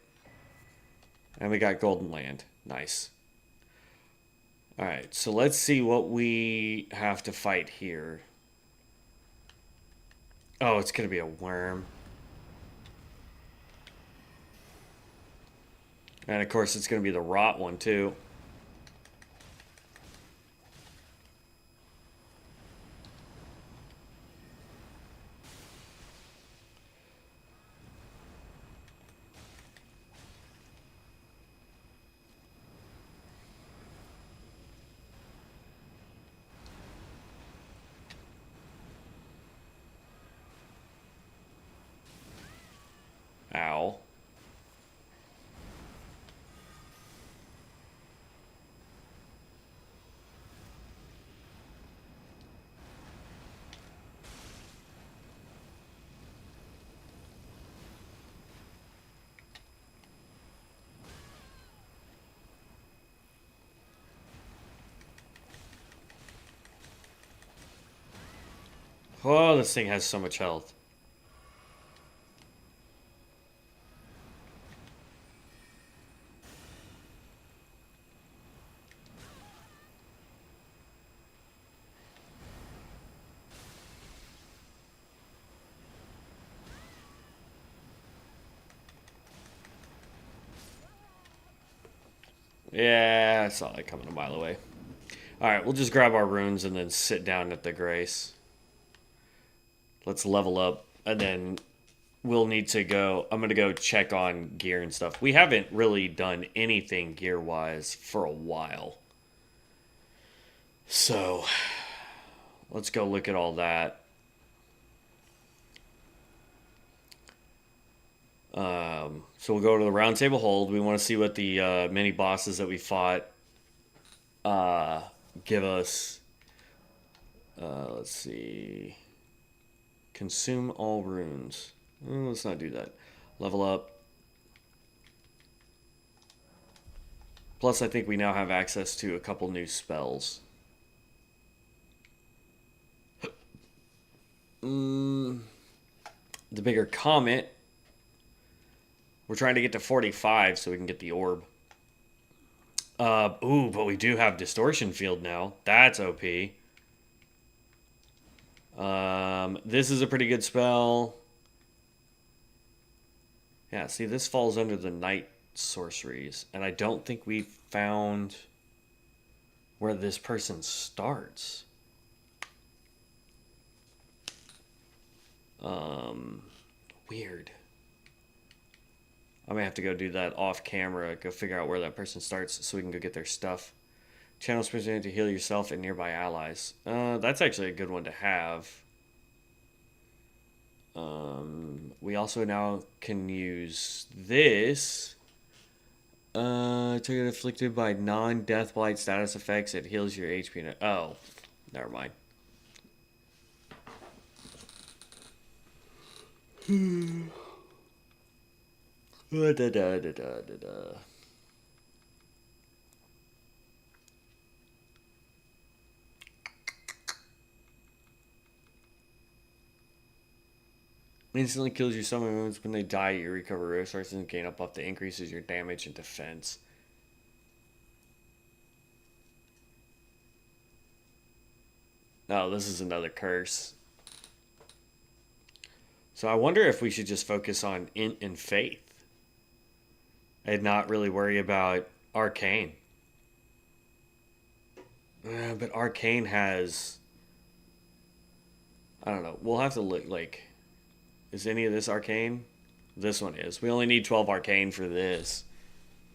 and we got Golden Land. Nice. Alright, so let's see what we have to fight here. Oh, it's gonna be a worm. And of course, it's gonna be the rot one, too. Ow. Oh, this thing has so much health. Yeah, I saw that coming a mile away. Alright, we'll just grab our runes and then sit down at the grace. Let's level up, and then we'll need to go. I'm going to go check on gear and stuff. We haven't really done anything gear-wise for a while. So, let's go look at all that. So we'll go to the round table hold. We want to see what the mini bosses that we fought give us. Let's see. Consume all runes. Let's not do that. Level up. Plus, I think we now have access to a couple new spells. The bigger comet. We're trying to get to 45 so we can get the orb. Ooh, but we do have distortion field now. That's OP. This is a pretty good spell. Yeah, see, this falls under the night sorceries, and I don't think we found where this person starts. Weird. I may have to go do that off camera, go figure out where that person starts so we can go get their stuff. Channels presented to heal yourself and nearby allies. That's actually a good one to have. We also now can use this. Target afflicted by non-death blight status effects. It heals your HP. Oh, never mind. Instantly kills your summon moves. When they die, you recover resources and gain a buff that increases your damage and defense. Oh, this is another curse. So I wonder if we should just focus on int and faith and not really worry about arcane. But Arcane has, I don't know. We'll have to look. Like, is any of this Arcane? This one is. We only need 12 Arcane for this.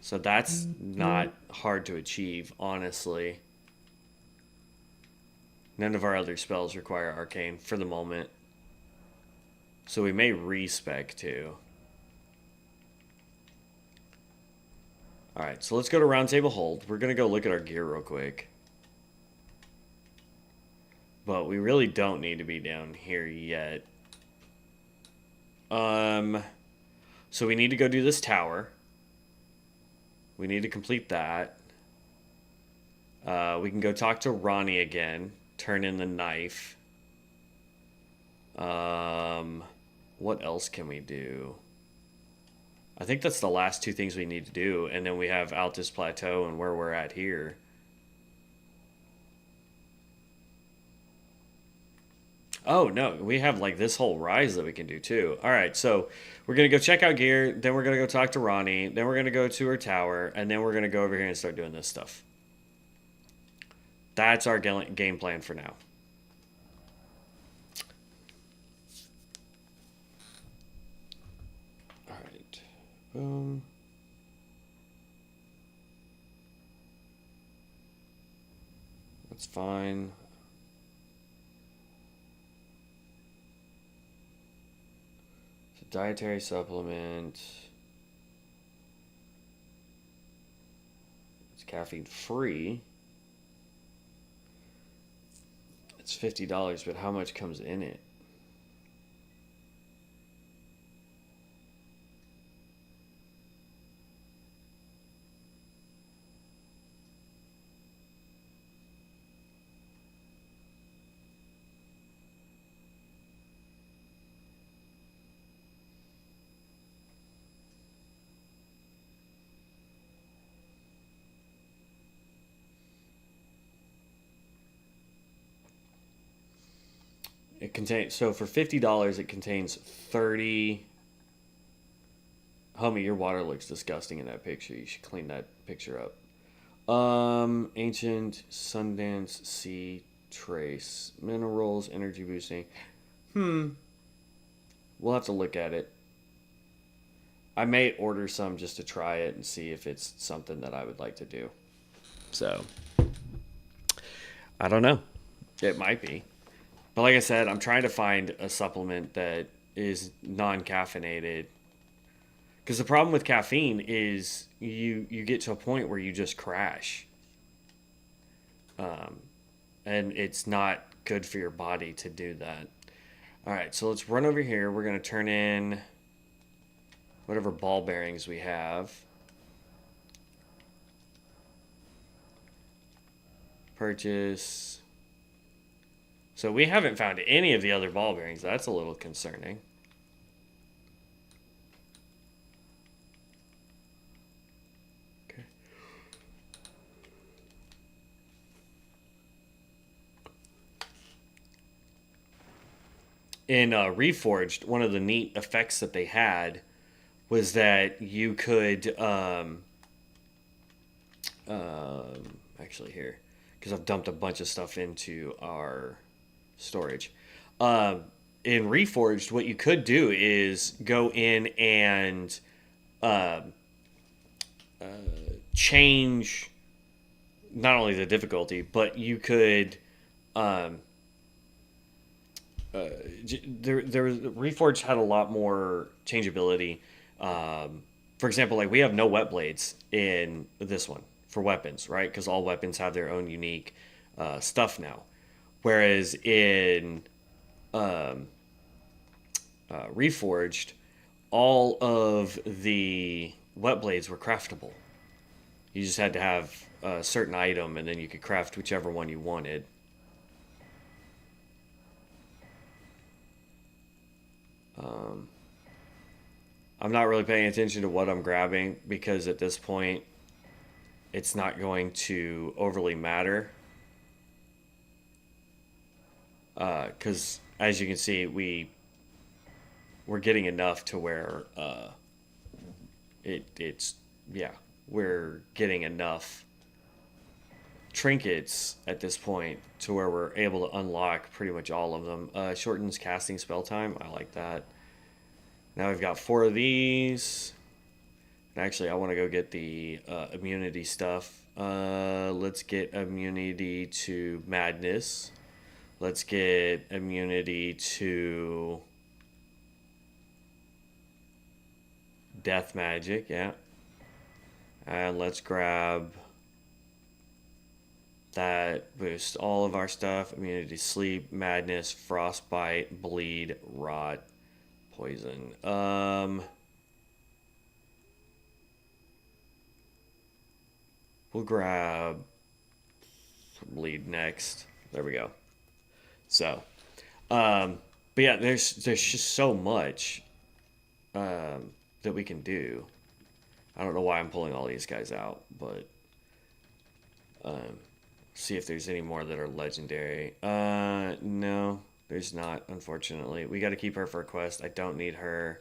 So that's not hard to achieve, honestly. None of our other spells require Arcane for the moment. So we may respec too. Alright, so let's go to Roundtable Hold. We're going to go look at our gear real quick. But we really don't need to be down here yet. So we need to go do this tower. We need to complete that. We can go talk to Ronnie again. Turn in the knife. What else can we do? I think that's the last two things we need to do. And then we have Altus Plateau and where we're at here. Oh, no. We have like this whole rise that we can do too. All right. So we're going to go check out gear. Then we're going to go talk to Ronnie. Then we're going to go to her tower. And then we're going to go over here and start doing this stuff. That's our game plan for now. All right. Boom. That's fine. So dietary supplement. It's caffeine free. It's $50, but how much comes in it? It contains, so for $50 it contains 30. Homie, your water looks disgusting in that picture. You should clean that picture up. Ancient Sundance Sea Trace minerals, energy boosting. We'll have to look at it. I may order some just to try it and see if it's something that I would like to do. So I don't know. It might be. But like I said, I'm trying to find a supplement that is non-caffeinated. Because the problem with caffeine is you get to a point where you just crash. And it's not good for your body to do that. All right, so let's run over here. We're going to turn in whatever ball bearings we have. Purchase. So we haven't found any of the other ball bearings. That's a little concerning. Okay. In Reforged, one of the neat effects that they had was that you could actually here, because I've dumped a bunch of stuff into our storage. In Reforged, what you could do is go in and change not only the difficulty, but you could Reforged had a lot more changeability. For example, like we have no wet blades in this one for weapons, right? Because all weapons have their own unique stuff now. Whereas in Reforged, all of the wet blades were craftable. You just had to have a certain item, and then you could craft whichever one you wanted. I'm not really paying attention to what I'm grabbing because at this point, it's not going to overly matter. Because as you can see, we're getting enough to where it's we're getting enough trinkets at this point to where we're able to unlock pretty much all of them. Shortens casting spell time. I like that. Now we've got 4 of these. Actually, I want to go get the immunity stuff. Let's get immunity to madness. Let's get immunity to death magic, yeah. And let's grab that boost all of our stuff. Immunity, sleep, madness, frostbite, bleed, rot, poison. We'll grab bleed next. There we go. So, but yeah, there's just so much that we can do. I don't know why I'm pulling all these guys out, but see if there's any more that are legendary. No, there's not, unfortunately. We got to keep her for a quest. I don't need her.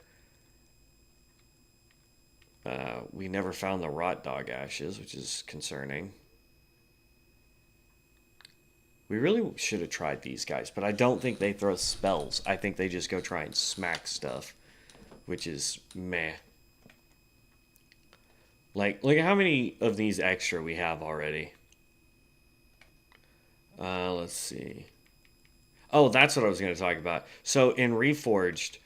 We never found the rot dog ashes, which is concerning. We really should have tried these guys, but I don't think they throw spells. I think they just go try and smack stuff, which is meh. Like, look at how many of these extra we have already. Let's see. Oh, that's what I was going to talk about. So in Reforged,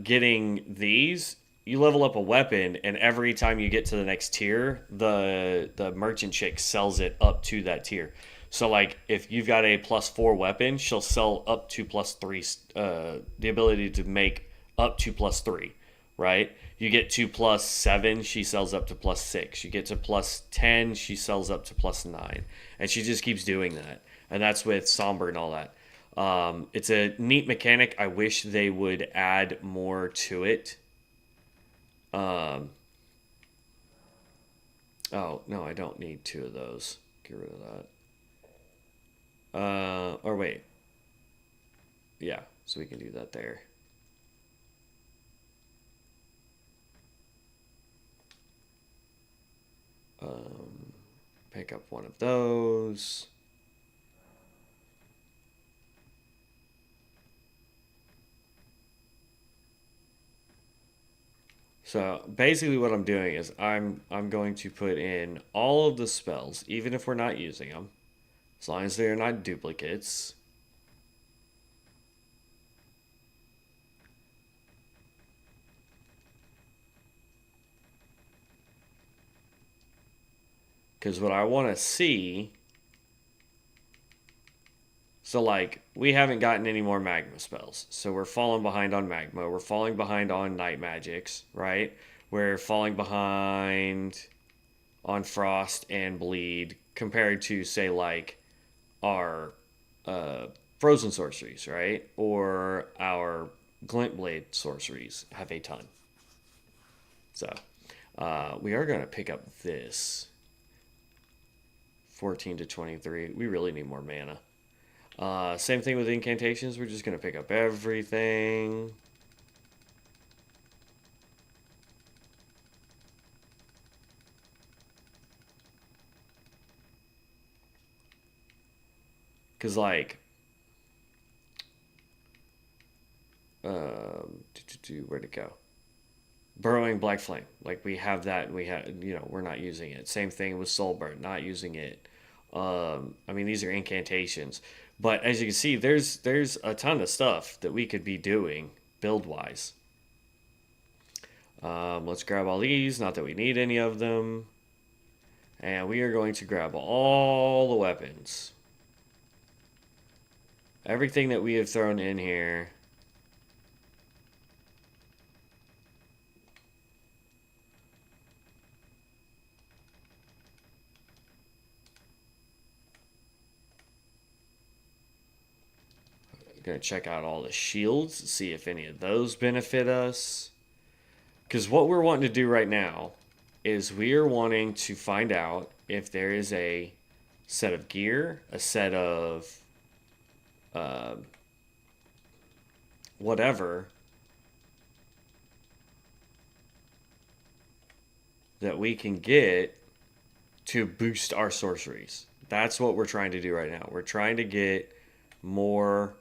getting these, you level up a weapon, and every time you get to the next tier, the merchant chick sells it up to that tier. So, like, if you've got a +4 weapon, she'll sell up to +3, the ability to make up to +3, right? You get to +7, she sells up to +6. You get to +10, she sells up to +9. And she just keeps doing that. And that's with Somber and all that. It's a neat mechanic. I wish they would add more to it. Oh, no, I don't need 2 of those. Get rid of that. Or wait. Yeah, so we can do that there. Pick up one of those. So basically what I'm doing is I'm going to put in all of the spells, even if we're not using them, as long as they're not duplicates. Because what I want to see... So, like, we haven't gotten any more magma spells. So we're falling behind on magma. We're falling behind on night magics, right? We're falling behind on frost and bleed compared to, say, like, our frozen sorceries, right? Or our glint blade sorceries have a ton. So, we are going to pick up this. 14 to 23. We really need more mana. Same thing with incantations. We're just going to pick up everything. Because, like, where'd it go? Burrowing Black Flame. Like, we have that, and we have, we're not using it. Same thing with Soulburn, not using it. I mean, these are incantations. But as you can see, there's a ton of stuff that we could be doing build-wise. Let's grab all these. Not that we need any of them. And we are going to grab all the weapons. Everything that we have thrown in here. Gonna check out all the shields, see if any of those benefit us. Because what we're wanting to do right now is we are wanting to find out if there is a set of gear, a set of whatever that we can get to boost our sorceries. That's what we're trying to do right now. We're trying to get more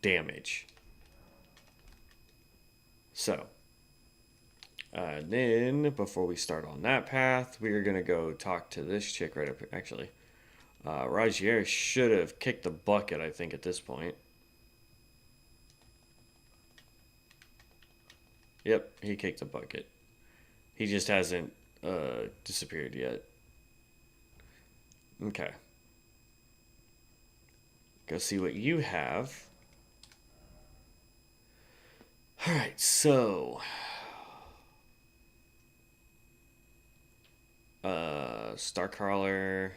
damage. So, then before we start on that path, we are going to go talk to this chick right up here. Actually, Rajier should have kicked the bucket, I think, at this point. Yep, he kicked the bucket. He just hasn't disappeared yet. Okay. Go see what you have. Alright, so... Starcrawler...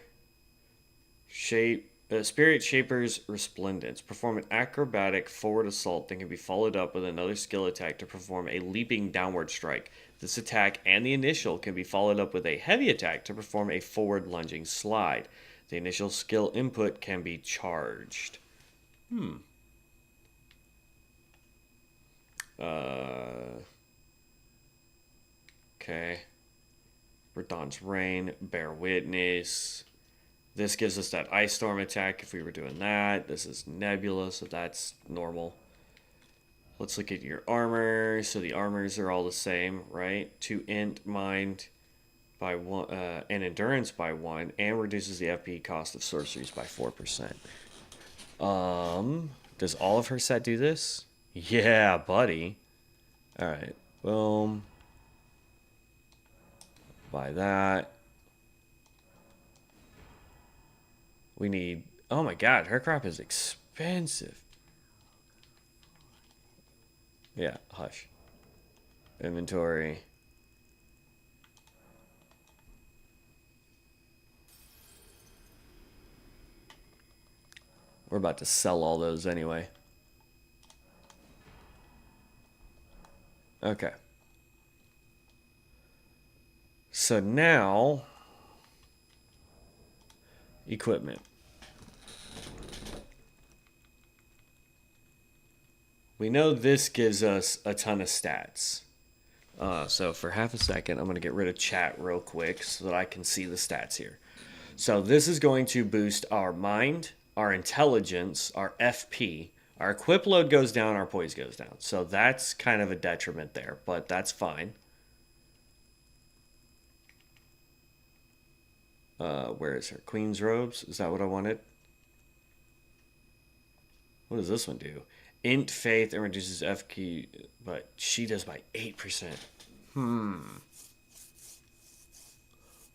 Spirit Shaper's Resplendence. Perform an acrobatic forward assault that can be followed up with another skill attack to perform a leaping downward strike. This attack and the initial can be followed up with a heavy attack to perform a forward lunging slide. The initial skill input can be charged. Okay. Radon's Rain, Bear Witness. This gives us that Ice Storm attack if we were doing that. This is Nebula, so that's normal. Let's look at your armor. So the armors are all the same, right? 2 int, mind by 1, and endurance by 1, and reduces the FP cost of sorceries by 4%. Does all of her set do this? Yeah, buddy. Alright, boom. Buy that. We need... Oh my god, her crop is expensive. Yeah, hush. Inventory. We're about to sell all those anyway. Okay. So now... Equipment. We know this gives us a ton of stats. So for half a second, I'm going to get rid of chat real quick so that I can see the stats here. So this is going to boost our mind, our intelligence, our FP. Our equip load goes down, our poise goes down. So that's kind of a detriment there, but that's fine. Where is her? Queen's Robes? Is that what I wanted? What does this one do? Int Faith and reduces FP, but she does by 8%.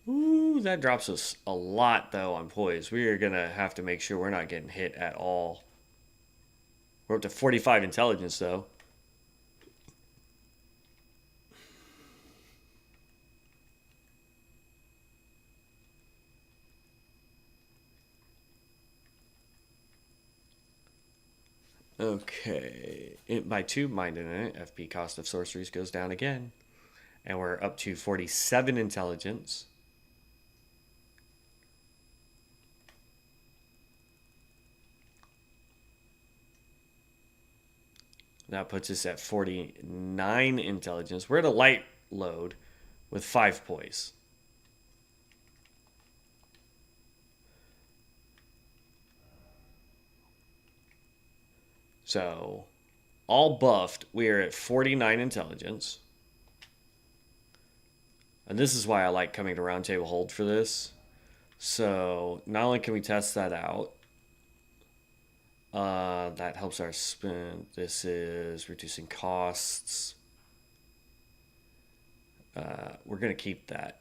Ooh, that drops us a lot, though, on poise. We are going to have to make sure we're not getting hit at all. We're up to 45 intelligence, though. Okay. By 2, mind in it. FP cost of sorceries goes down again. And we're up to 47 intelligence. That puts us at 49 intelligence. We're at a light load with 5 poise. So, all buffed, we are at 49 intelligence. And this is why I like coming to Roundtable Hold for this. So, not only can we test that out, that helps our spend. This is reducing costs. We're going to keep that.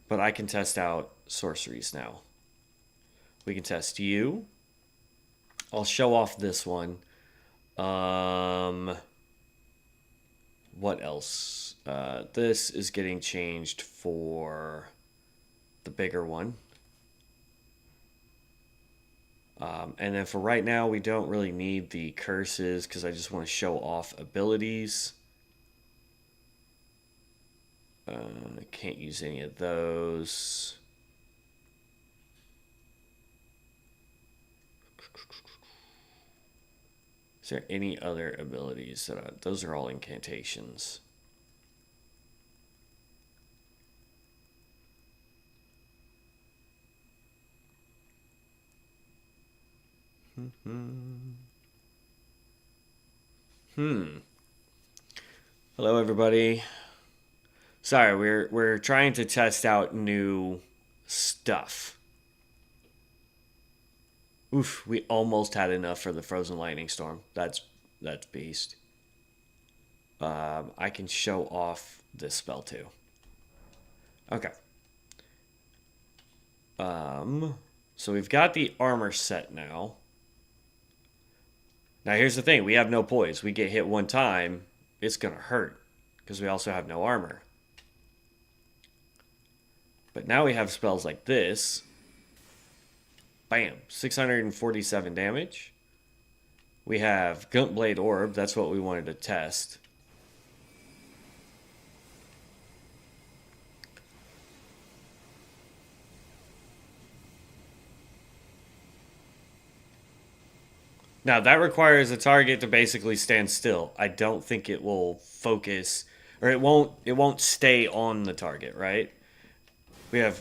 But I can test out sorceries now. We can test you. I'll show off this one. What else? This is getting changed for the bigger one. And then for right now, we don't really need the curses because I just want to show off abilities. I can't use any of those. Is there any other abilities? Those are all incantations. Hello, everybody. Sorry, we're trying to test out new stuff. Oof, we almost had enough for the frozen lightning storm. That's beast. I can show off this spell too. Okay. So we've got the armor set now. Now here's the thing, we have no poise. We get hit one time, it's gonna hurt. Because we also have no armor. But now we have spells like this. Bam, 647 damage. We have Glintblade Orb, that's what we wanted to test. Now that requires a target to basically stand still. I don't think it will focus, or it won't stay on the target, right? We have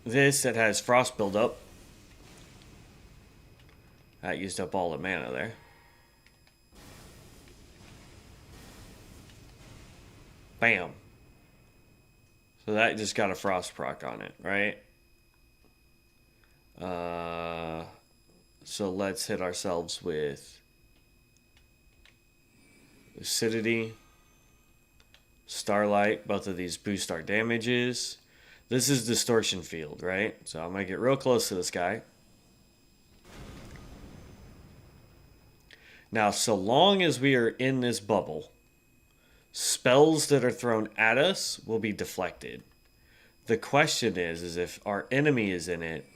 this that has frost buildup. That used up all the mana there. Bam. So that just got a frost proc on it, right? So let's hit ourselves with Lucidity, Starlight. Both of these boost our damages. This is Distortion Field, right? So I'm going to get real close to this guy. Now, so long as we are in this bubble, spells that are thrown at us will be deflected. The question is if our enemy is in it,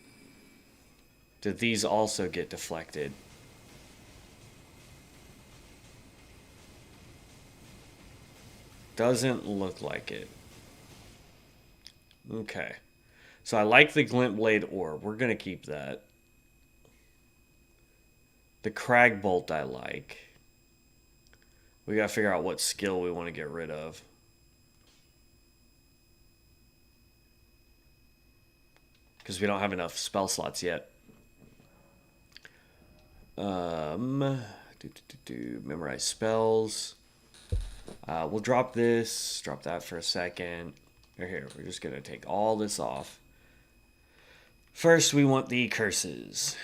do these also get deflected? Doesn't look like it. Okay. So I like the Glintblade Orb. We're going to keep that. The Crag Bolt I like. We got to figure out what skill we want to get rid of. Because we don't have enough spell slots yet. Memorize spells. We'll drop this. Drop that for a second. Here, we're just going to take all this off. First, we want the curses.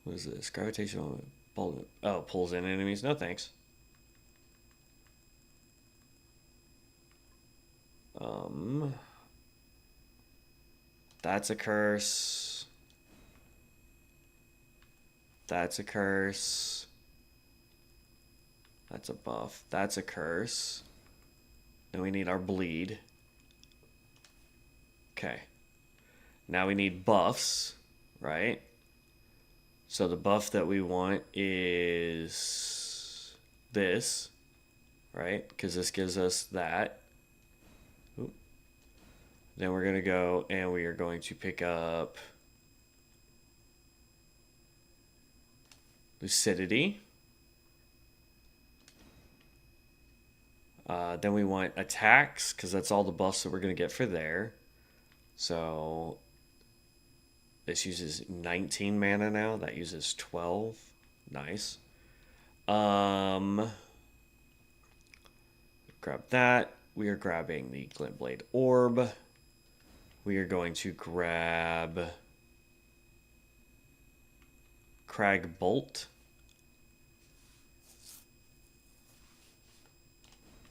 What is this? Gravitational bolt. Oh, pulls in enemies. No thanks. That's a curse. That's a curse. That's a buff. That's a curse. Then we need our bleed. Okay. Now we need buffs, right? So the buff that we want is this, right? Because this gives us that. Ooh. Then we're going to go and we are going to pick up Lucidity. Then we want attacks, because that's all the buffs that we're going to get for there. So this uses 19 mana now. That uses 12. Nice. Grab that. We are grabbing the Glintblade Orb. We are going to grab Crag Bolt.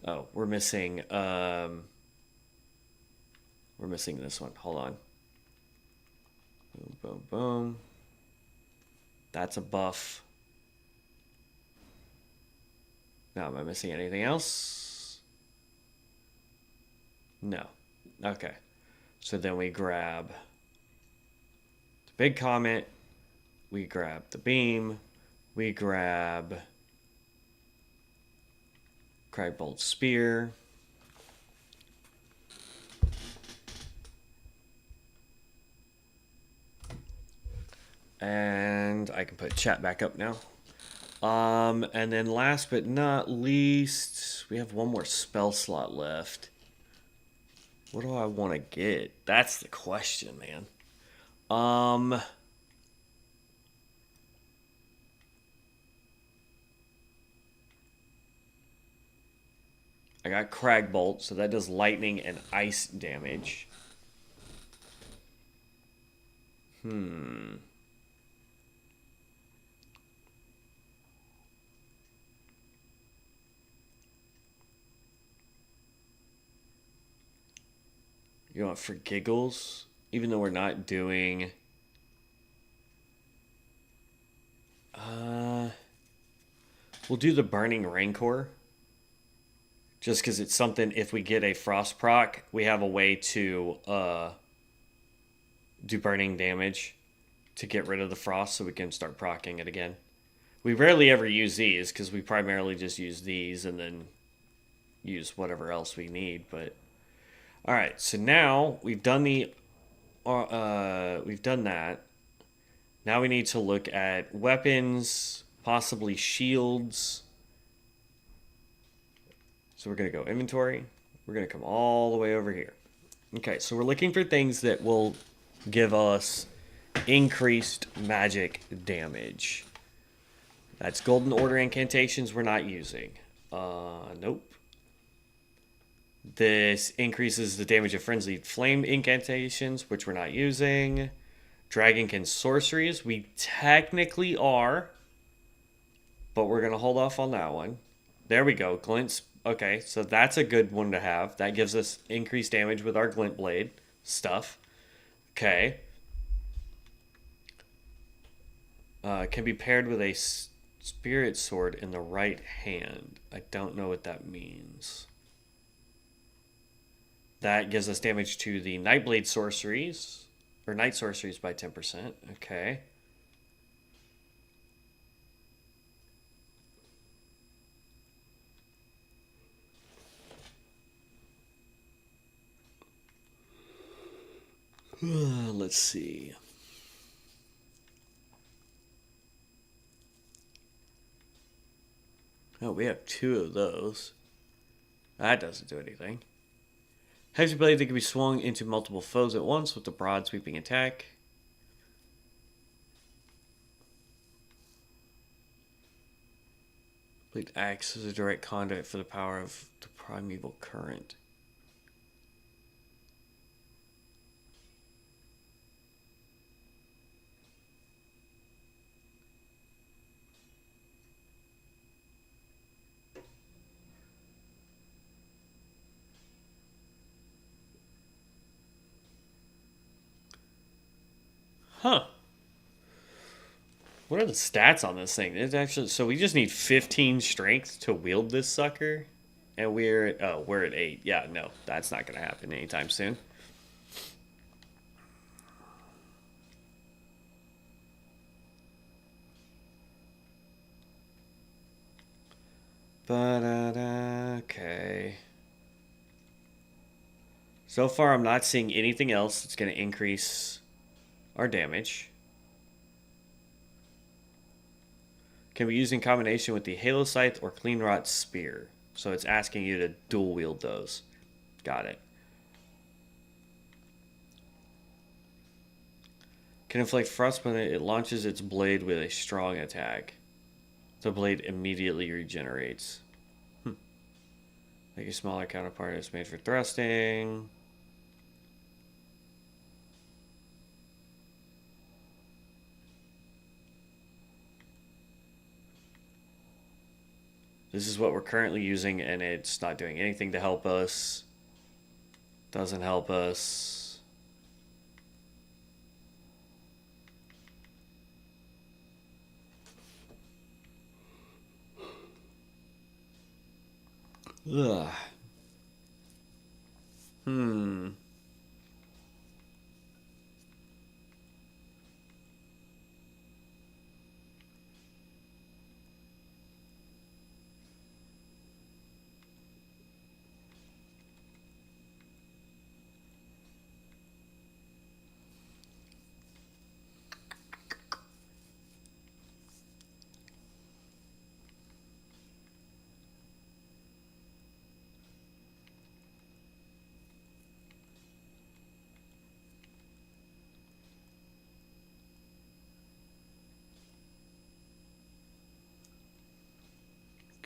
Oh, we're missing this one. Hold on. Boom, boom, boom. That's a buff. Now, am I missing anything else? No. Okay. So then we grab the big comet. We grab the beam. We grab Cragbolt Spear. And I can put chat back up now. And then last but not least, we have one more spell slot left. What do I want to get? That's the question, man. I got Crag Bolt, so that does lightning and ice damage. Hmm. You want for giggles? Even though we're not doing... We'll do the Burning Rancor. Just because it's something, if we get a Frost proc, we have a way to do burning damage to get rid of the Frost so we can start procking it again. We rarely ever use these because we primarily just use these and then use whatever else we need. But all right, so now we've done we've done that. Now we need to look at weapons, possibly shields. So we're going to go inventory. We're going to come all the way over here. Okay, so we're looking for things that will give us increased magic damage. That's Golden Order incantations we're not using. Nope. This increases the damage of Frenzied Flame incantations, which we're not using. Dragonkin sorceries, we technically are, but we're going to hold off on that one. There we go. Glint's. Okay, so that's a good one to have. That gives us increased damage with our Glint Blade stuff. Okay. Can be paired with a Spirit Sword in the right hand. I don't know what that means. That gives us damage to the Nightblade sorceries, or Night sorceries by 10%. Okay. Let's see. Oh, we have 2 of those. That doesn't do anything. Heavy blade that can be swung into multiple foes at once with a broad sweeping attack. Blade acts as a direct conduit for the power of the primeval current. Huh. What are the stats on this thing? It's actually, so we just need 15 strength to wield this sucker, and we're at 8. Yeah, no, that's not gonna happen anytime soon. But okay. So far, I'm not seeing anything else that's gonna increase our damage. Can be used in combination with the Halo Scythe or Clean Rot Spear. So it's asking you to dual wield those. Got it. Can inflict frost when it launches its blade with a strong attack. The blade immediately regenerates. Like a smaller counterpart is made for thrusting. This is what we're currently using, and it's not doing anything to help us. Doesn't help us. Ugh.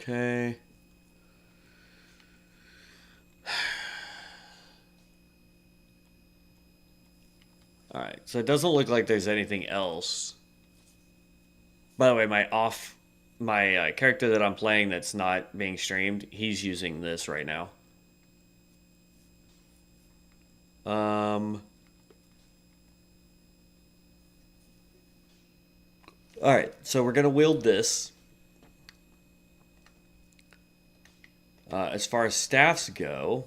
Okay. Alright, so it doesn't look like there's anything else. By the way, my character that I'm playing that's not being streamed, he's using this right now. Alright, so we're going to wield this. As far as staffs go,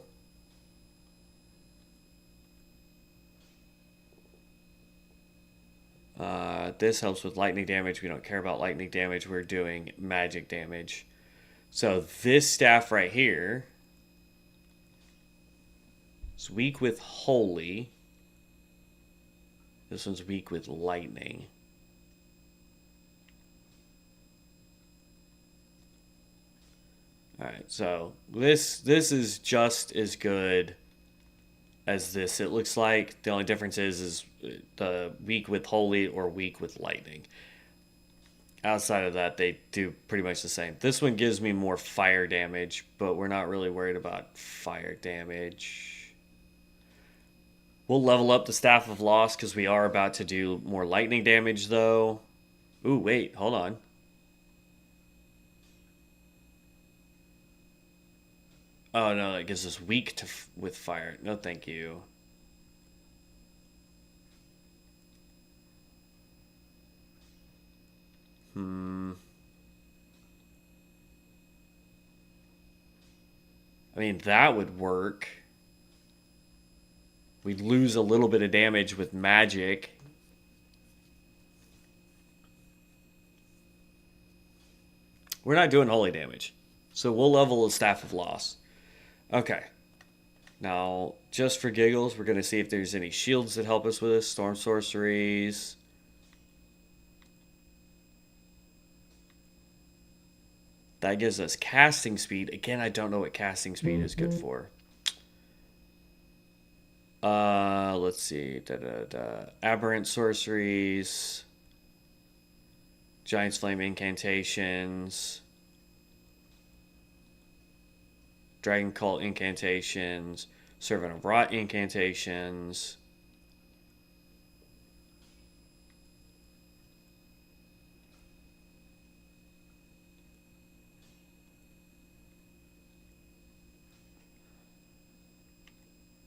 this helps with lightning damage. We don't care about lightning damage. We're doing magic damage. So this staff right here is weak with holy. This one's weak with lightning. Alright, so this is just as good as this. It looks like the only difference is the weak with holy or weak with lightning. Outside of that, they do pretty much the same. This one gives me more fire damage, but we're not really worried about fire damage. We'll level up the Staff of Loss because we are about to do more lightning damage, though. Ooh, wait, hold on. Oh, no, that gives us weak with fire. No, thank you. I mean, that would work. We'd lose a little bit of damage with magic. We're not doing holy damage. So we'll level the Staff of Loss. Okay. Now, just for giggles, we're going to see if there's any shields that help us with this. Storm sorceries. That gives us casting speed. Again, I don't know what casting speed is good for. Let's see. Aberrant sorceries. Giant's Flame incantations. Dragon Cult incantations. Servant of Rot incantations.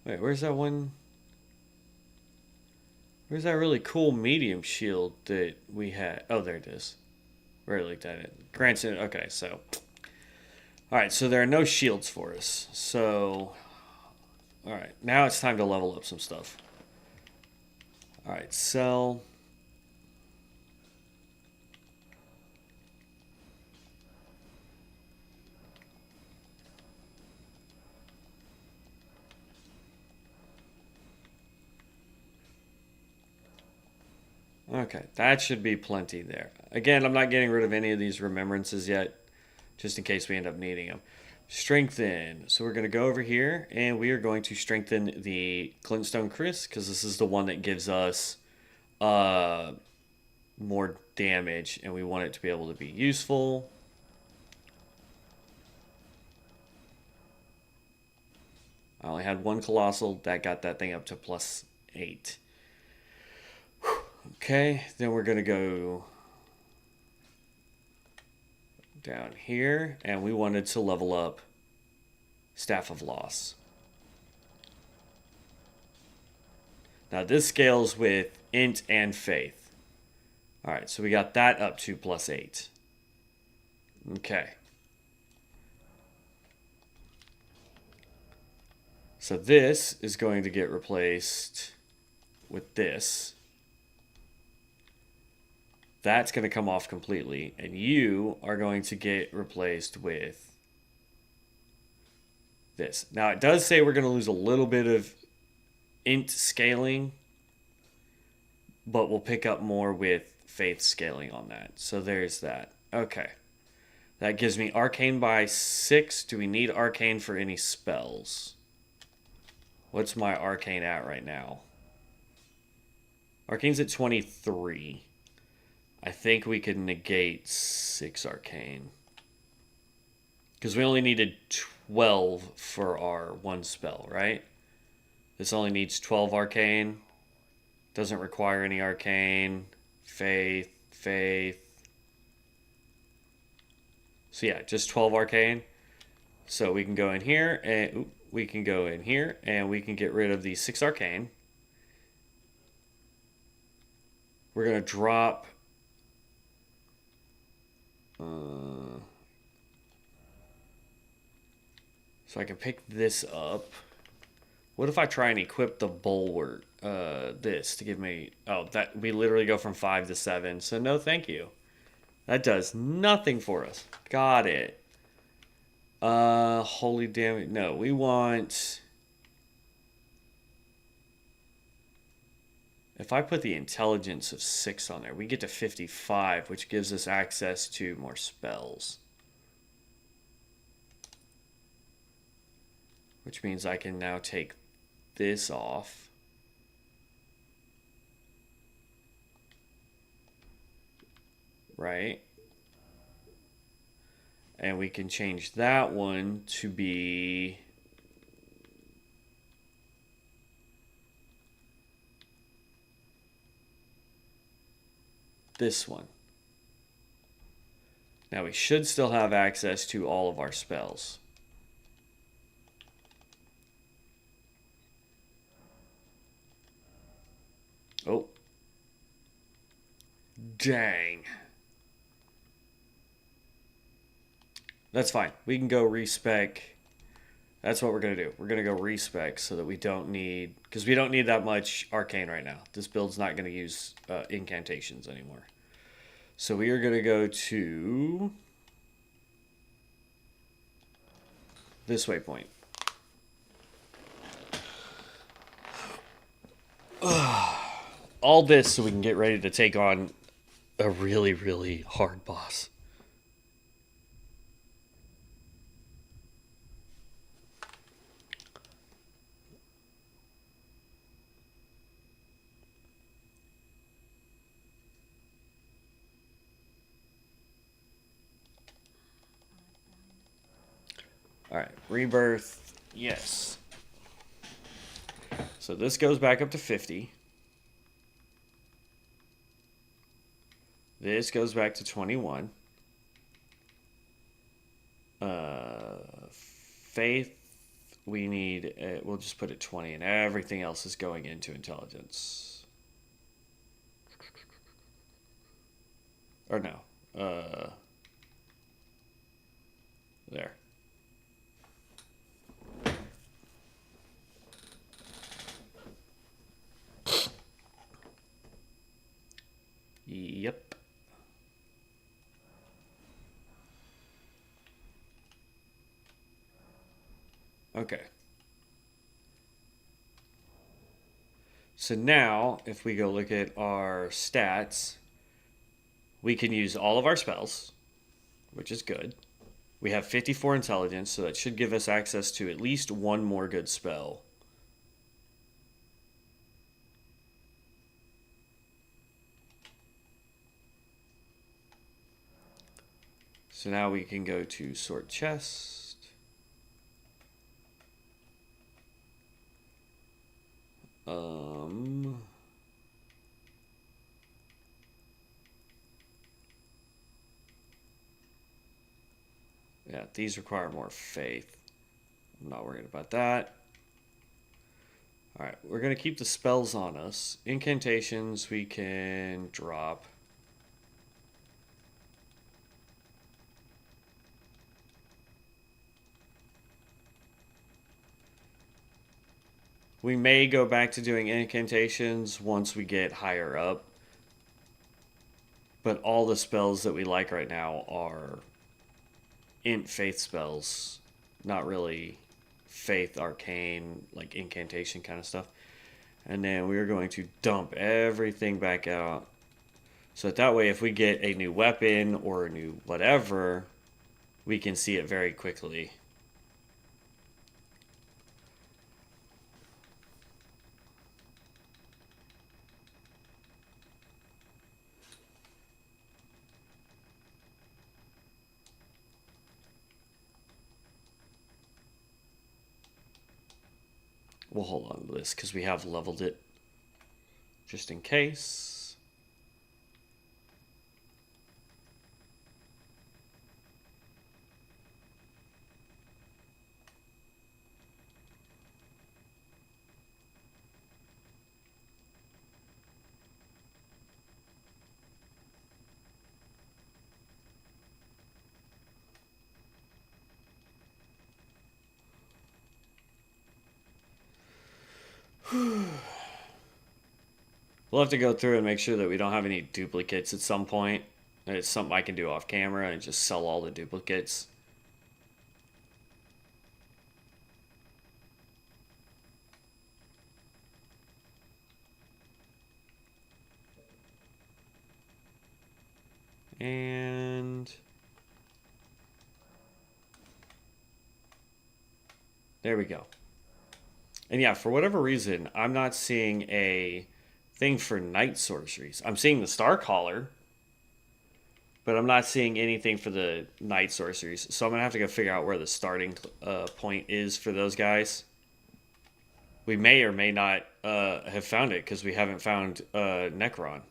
Wait, where's that one? Where's that really cool medium shield that we had? Oh, there it is. Rarely looked at it. Grants it. Okay, so. Alright, so there are no shields for us. So. Alright, now it's time to level up some stuff. Alright, sell. Okay, that should be plenty there. Again, I'm not getting rid of any of these remembrances yet, just in case we end up needing them. Strengthen. So we're going to go over here, and we are going to strengthen the Glintstone Chris, because this is the one that gives us more damage, and we want it to be able to be useful. I only had one Colossal. That got that thing up to +8. Okay, then we're going to go down here, and we wanted to level up Staff of Loss. Now this scales with Int and Faith. Alright, so we got that up to +8. Okay. So this is going to get replaced with this. That's going to come off completely. And you are going to get replaced with this. Now, it does say we're going to lose a little bit of int scaling, but we'll pick up more with faith scaling on that. So there's that. Okay. That gives me arcane by 6. Do we need arcane for any spells? What's my arcane at right now? Arcane's at 23. I think we could negate 6 arcane. Because we only needed 12 for our one spell, right? This only needs 12 arcane. Doesn't require any arcane. Faith, faith. So yeah, just 12 arcane. So we can go in here and we can go in here and we can get rid of the 6 arcane. We're going to drop so I can pick this up. What if I try and equip the bulwark, this to give me, oh, that we literally go from 5 to 7. So no, thank you. That does nothing for us. Got it. Holy damn it. No, we want, if I put the intelligence of 6 on there, we get to 55, which gives us access to more spells. Which means I can now take this off. Right? And we can change that one to be this one. Now we should still have access to all of our spells. Oh. Dang. That's fine. We can go respec. That's what we're going to do. We're going to go respec so that we don't need, because we don't need that much arcane right now. This build's not going to use incantations anymore. So we are going to go to this waypoint. All this so we can get ready to take on a really, really hard boss. All right, rebirth, yes. So this goes back up to 50. This goes back to 21. Faith, we need, we'll just put it 20, and everything else is going into intelligence. Or no. There. Yep. Okay. So now, if we go look at our stats, we can use all of our spells, which is good. We have 54 intelligence, so that should give us access to at least one more good spell. So now we can go to sort chest. Yeah, these require more faith. I'm not worried about that. All right, we're going to keep the spells on us. Incantations we can drop. We may go back to doing incantations once we get higher up. But all the spells that we like right now are int faith spells. Not really faith, arcane, like incantation kind of stuff. And then we're going to dump everything back out. So that way if we get a new weapon or a new whatever, we can see it very quickly. We'll hold on to this because we have leveled it just in case. We'll have to go through and make sure that we don't have any duplicates at some point. It's something I can do off camera and just sell all the duplicates. And there we go. And yeah, for whatever reason, I'm not seeing a thing for night sorceries. I'm seeing the Star Caller, but I'm not seeing anything for the night sorceries. So I'm going to have to go figure out where the starting point is for those guys. We may or may not have found it because we haven't found Necron.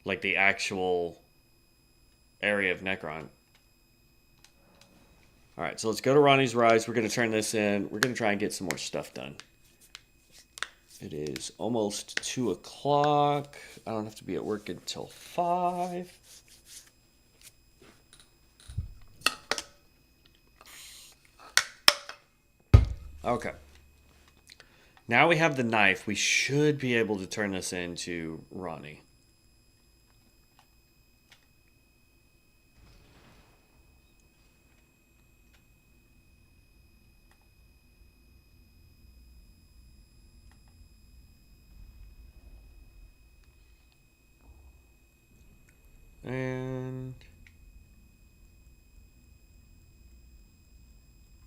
Like the actual area of Necron. Alright, so let's go to Ronnie's Rise. We're going to turn this in. We're going to try and get some more stuff done. It is almost 2 o'clock. I don't have to be at work until 5. Okay. Now we have the knife. We should be able to turn this into Ronnie. And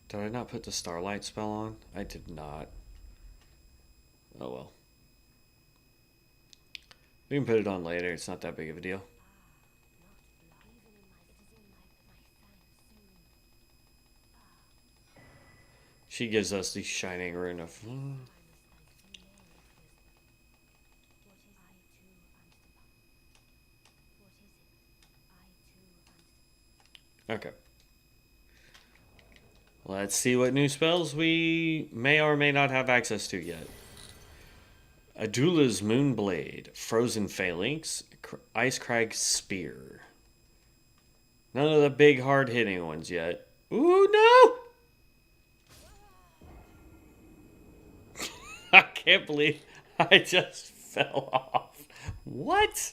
did I not put the Starlight spell on? I did not. Oh well. We can put it on later. It's not that big of a deal. She gives us the shining rune of... Okay. Let's see what new spells we may or may not have access to yet. Adula's Moonblade, Frozen Phalanx, Ice Crag Spear. None of the big hard-hitting ones yet. Ooh, no! I can't believe I just fell off. What?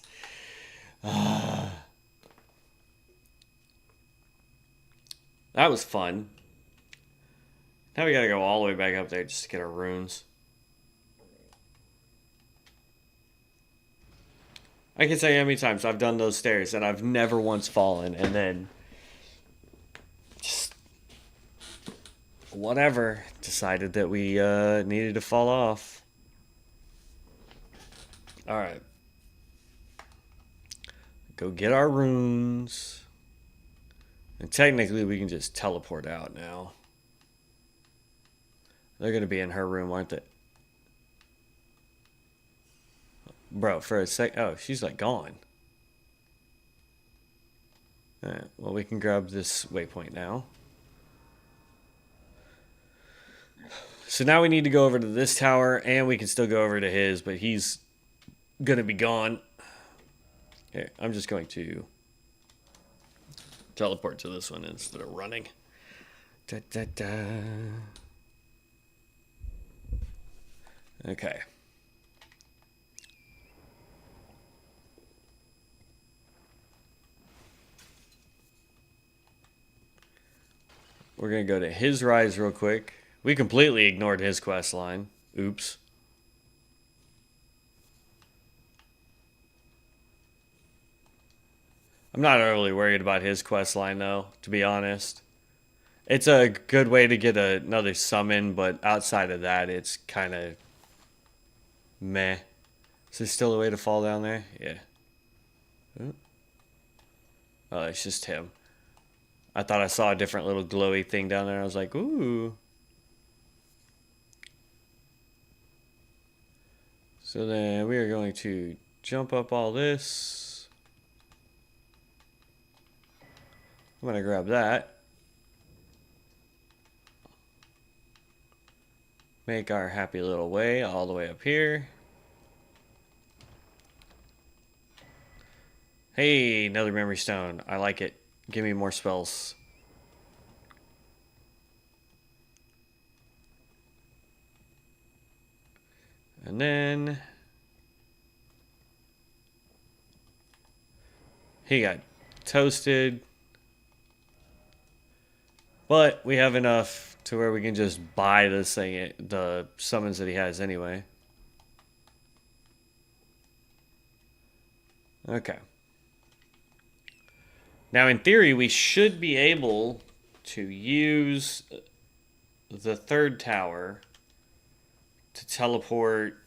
That was fun. Now we gotta go all the way back up there just to get our runes. I can say how many times I've done those stairs and I've never once fallen, and then just whatever, decided that we needed to fall off. Alright. Go get our runes. And technically we can just teleport out now. They're going to be in her room, aren't they? Bro, for a sec... Oh, she's like gone. Alright, well we can grab this waypoint now. So now we need to go over to this tower, and we can still go over to his, but he's going to be gone. Okay, I'm just going to teleport to this one instead of running. Da, da, da. Okay. We're going to go to his rise real quick. We completely ignored his quest line. Oops. I'm not really worried about his quest line, though, to be honest. It's a good way to get another summon, but outside of that, it's kind of meh. Is there still a way to fall down there? Yeah. Oh, it's just him. I thought I saw a different little glowy thing down there. I was like, ooh. So then we are going to jump up all this. I'm going to grab that. Make our happy little way all the way up here. Hey, another memory stone. I like it. Give me more spells. And then he got toasted. But we have enough to where we can just buy this thing, the summons that he has anyway. Okay. Now, in theory, we should be able to use the third tower to teleport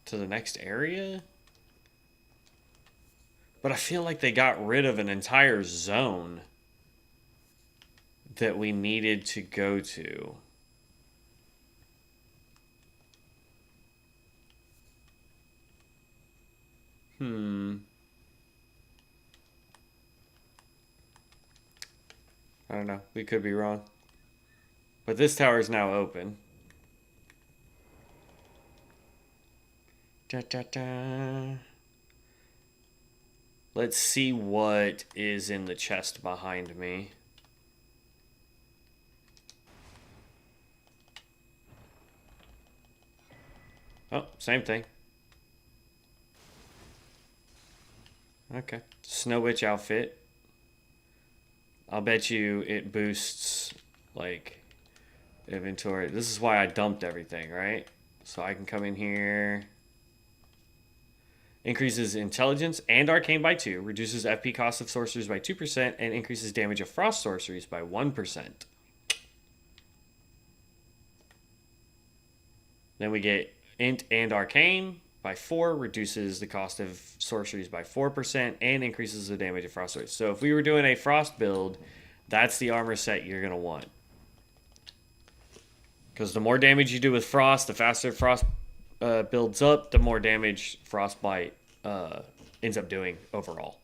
to the next area. But I feel like they got rid of an entire zone that we needed to go to. I don't know. We could be wrong. But this tower is now open. Da, da, da. Let's see what is in the chest behind me. Oh, same thing. Okay. Snow Witch outfit. I'll bet you it boosts, like, inventory. This is why I dumped everything, right? So I can come in here. Increases intelligence and arcane by 2. Reduces FP cost of sorceries by 2%. And increases damage of frost sorceries by 1%. Then we get int and arcane by 4. Reduces the cost of sorceries by 4%. And increases the damage of frost sorceries. So if we were doing a frost build, that's the armor set you're going to want. Because the more damage you do with frost, the faster frost builds up, the more damage frostbite ends up doing overall.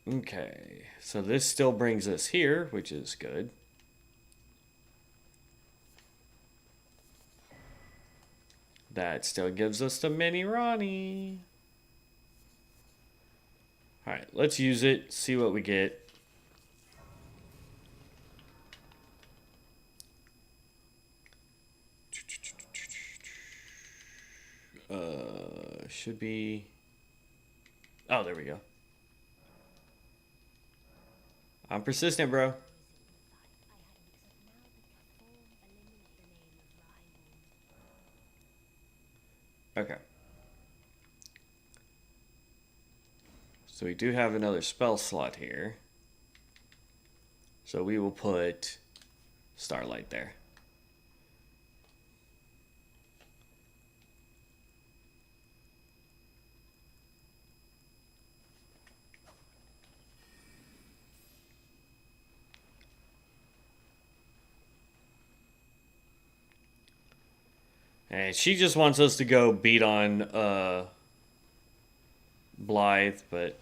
Okay, so this still brings us here, which is good. That still gives us the mini Ronnie. Alright, let's use it, see what we get. Should be... Oh, there we go. I'm persistent, bro. Okay. So we do have another spell slot here. So we will put Starlight there. And she just wants us to go beat on Blythe, but...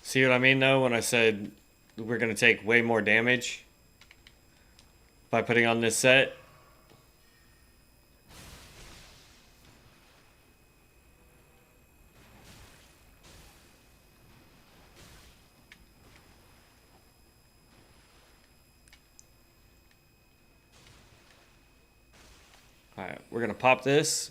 See what I mean, though, when I said we're going to take way more damage by putting on this set? Alright, we're gonna pop this.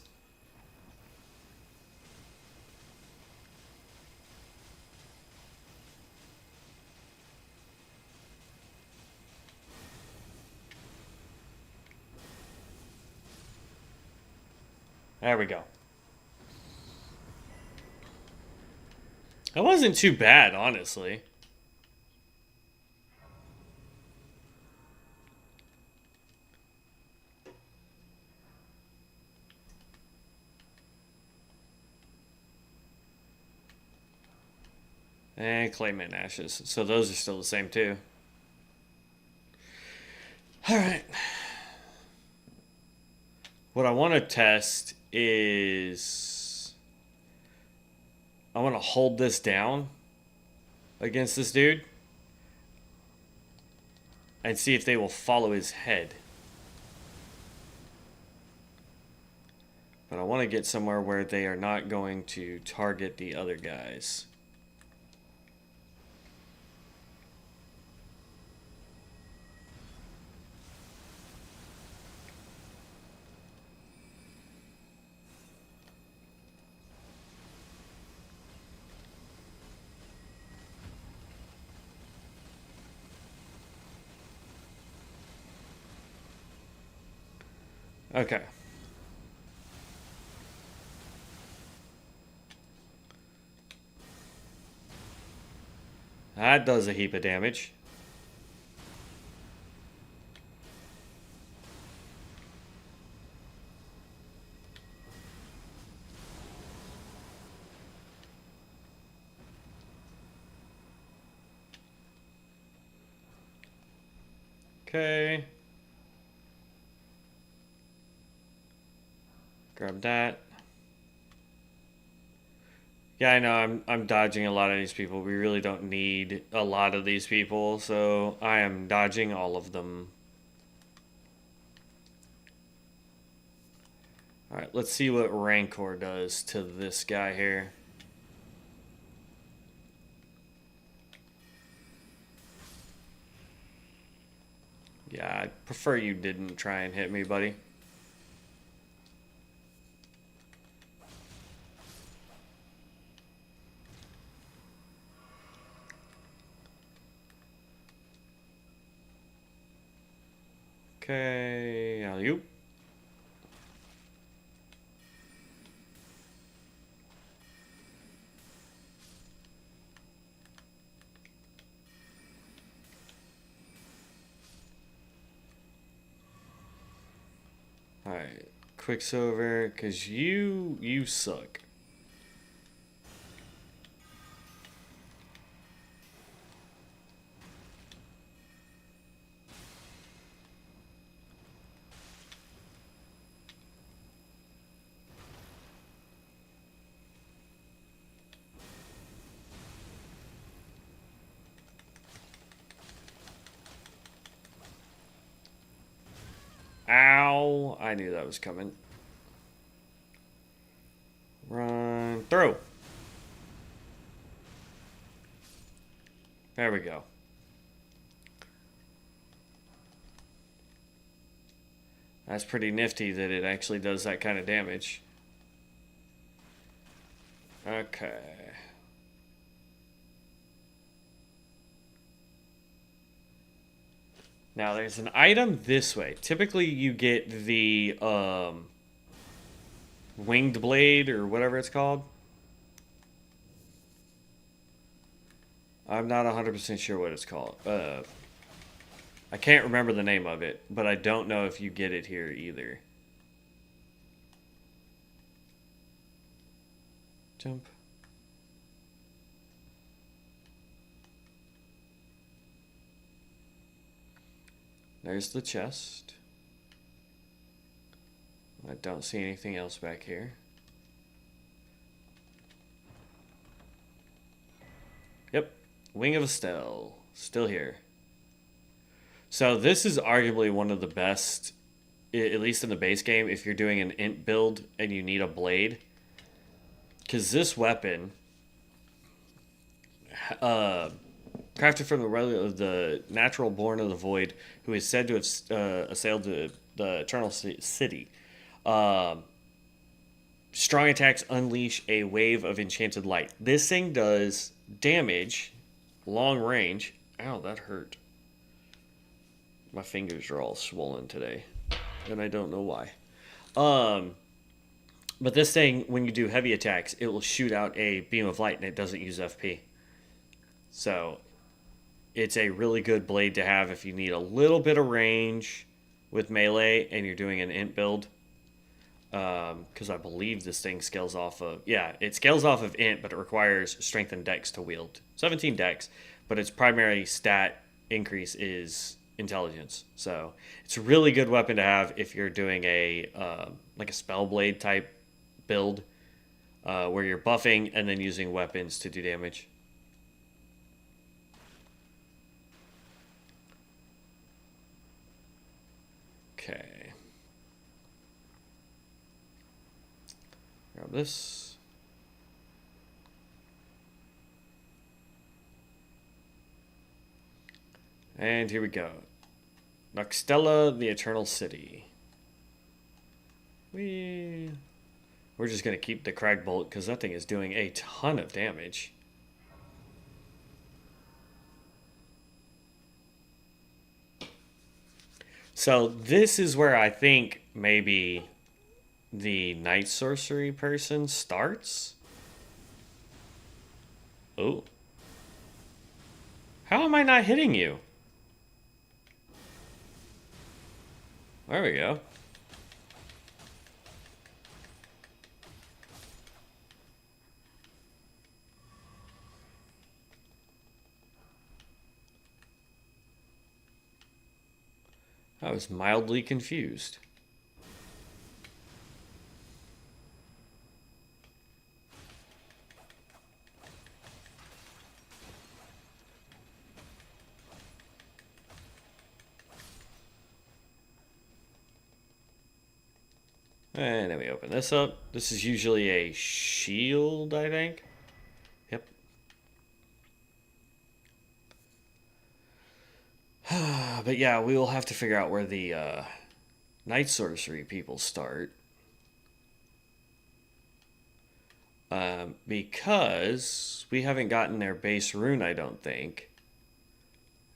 There we go. That wasn't too bad, honestly. And Clayman Ashes. So those are still the same too. Alright. What I want to test is... I want to hold this down against this dude. And see if they will follow his head. But I want to get somewhere where they are not going to target the other guys. Okay. That does a heap of damage. Okay. Grab that. Yeah, I know I'm dodging a lot of these people. We really don't need a lot of these people, so I am dodging all of them. Alright, let's see what Rancor does to this guy here. Yeah, I'd prefer you didn't try and hit me, buddy. Okay, alley-oop. Alright, Quicksilver, because you suck. Ow! I knew that was coming. Run through. There we go. That's pretty nifty that it actually does that kind of damage. Okay. Now there's an item this way. Typically you get the winged blade or whatever it's called. I'm not 100% sure what it's called. I can't remember the name of it, but I don't know if you get it here either. Jump. There's the chest. I don't see anything else back here. Yep. Wing of Estelle. Still here. So this is arguably one of the best, at least in the base game, if you're doing an int build and you need a blade. Because this weapon, crafted from the relic of the natural born of the void, who is said to have assailed the Eternal City. Strong attacks unleash a wave of enchanted light. This thing does damage, long range. Ow, that hurt. My fingers are all swollen today, and I don't know why. Um, but this thing, when you do heavy attacks, it will shoot out a beam of light, and it doesn't use FP. So it's a really good blade to have if you need a little bit of range with melee and you're doing an int build. Because I believe this thing scales off of... Yeah, it scales off of int, but it requires strength and dex to wield. 17 dex, but its primary stat increase is intelligence. So it's a really good weapon to have if you're doing a like a spell blade type build, where you're buffing and then using weapons to do damage. Okay. Grab this. And here we go. Noxtella, the Eternal City. We're just going to keep the Crag Bolt because that thing is doing a ton of damage. So this is where I think maybe the Night Sorcery person starts. Oh. How am I not hitting you? There we go. I was mildly confused. And then we open this up. This is usually a shield, I think. Yep. But yeah, we will have to figure out where the Night Sorcery people start. Because we haven't gotten their base rune, I don't think.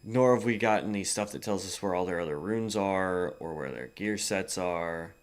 Nor have we gotten the stuff that tells us where all their other runes are or where their gear sets are.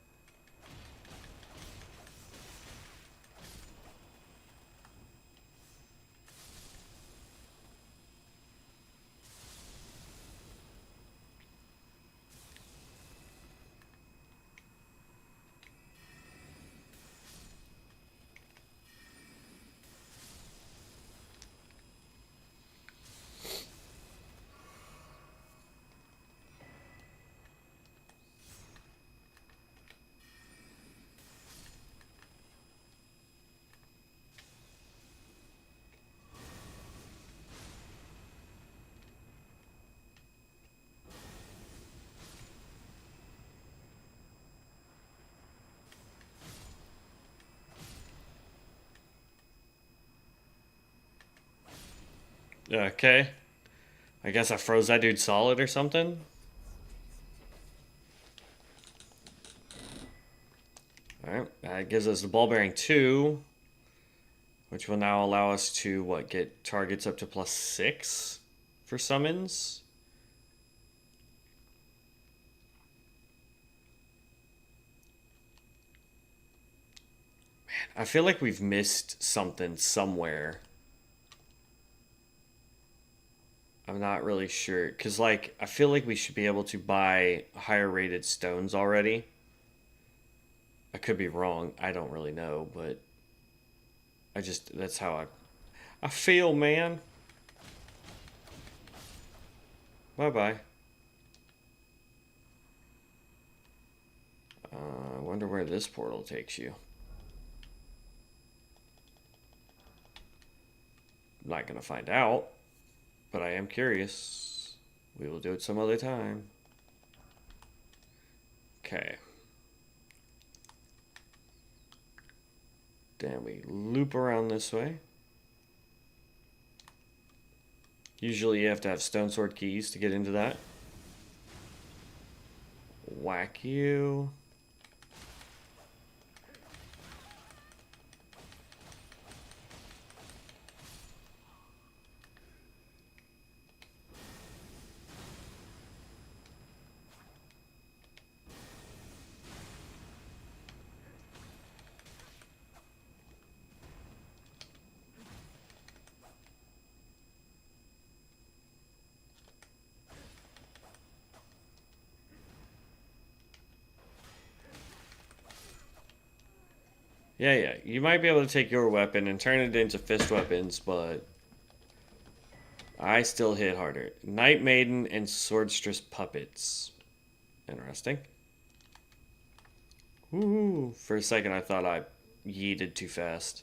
Okay. I guess I froze that dude solid or something. Alright, that gives us the ball bearing 2, which will now allow us to, what, get targets up to +6 for summons. Man, I feel like we've missed something somewhere. I'm not really sure. Because, like, I feel like we should be able to buy higher rated stones already. I could be wrong. I don't really know, but that's how I feel, man. Bye-bye. I wonder where this portal takes you. I'm not going to find out, but I am curious. We will do it some other time. Okay. Then we loop around this way. Usually you have to have stone sword keys to get into that. Whack you. Yeah, yeah. You might be able to take your weapon and turn it into fist weapons, but I still hit harder. Night Maiden and Swordstress puppets. Interesting. Ooh, for a second I thought I yeeted too fast.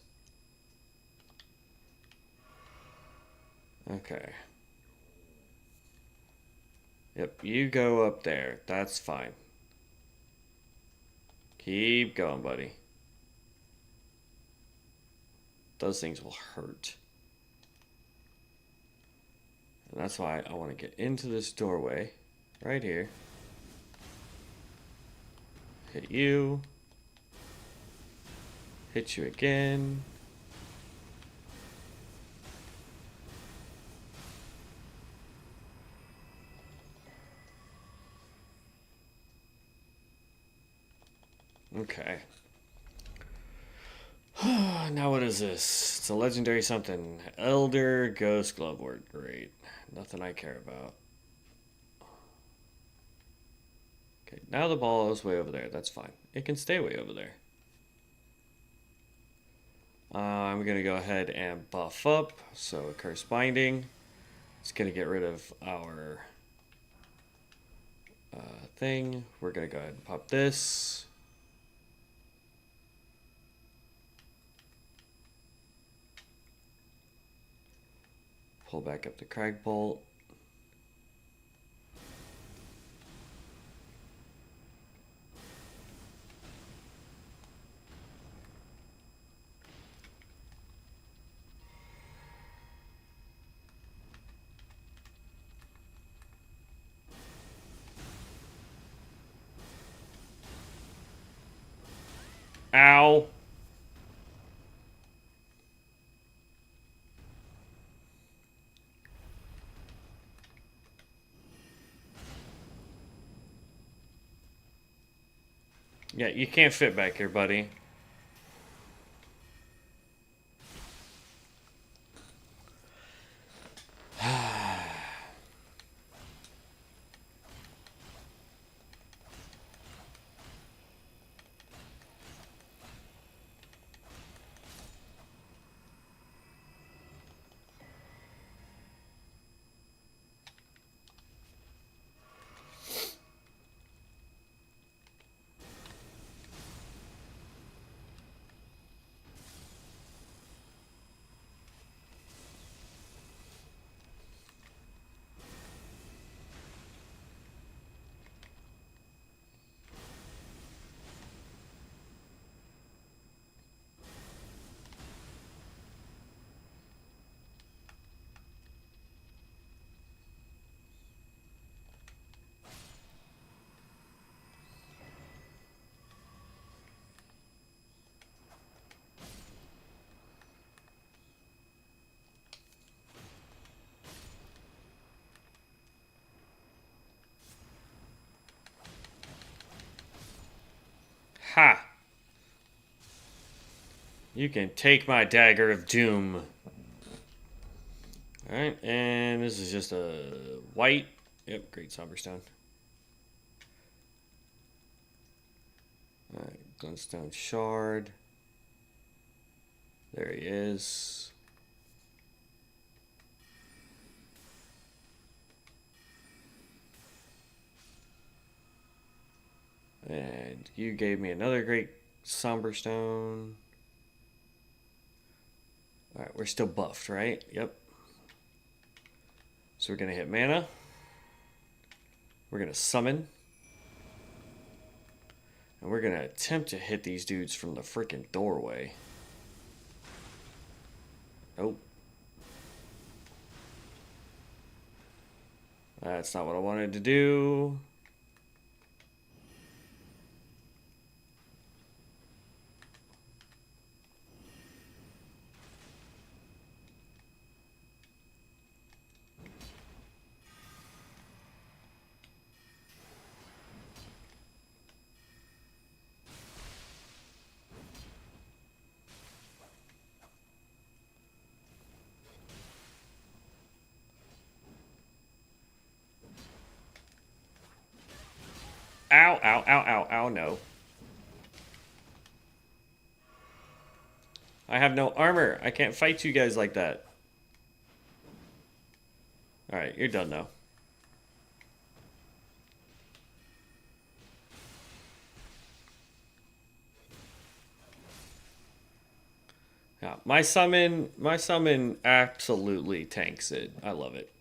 Okay. Yep, you go up there. That's fine. Keep going, buddy. Those things will hurt. And that's why I want to get into this doorway right here. Hit you. Hit you again. Okay. Now what is this? It's a legendary something. Elder Ghost Glovewort. Great. Nothing I care about. Okay, now the ball is way over there. That's fine. It can stay way over there. I'm going to go ahead and buff up. So, Curse Binding. It's going to get rid of our thing. We're going to go ahead and pop this. Pull back up the Crag Bolt. Ow! Yeah, you can't fit back here, buddy. Ha! You can take my Dagger of Doom. Alright, and this is just a white. Yep, great Somberstone. Alright, Glintstone Shard. There he is. And you gave me another great Somberstone. Alright, we're still buffed, right? Yep. So we're going to hit mana. We're going to summon. And we're going to attempt to hit these dudes from the freaking doorway. Oh. That's not what I wanted to do. Ow, ow, ow, ow, ow, no. have no armor. I can't fight you guys like that. Alright, you're done now. Yeah, my summon absolutely tanks it. I love it.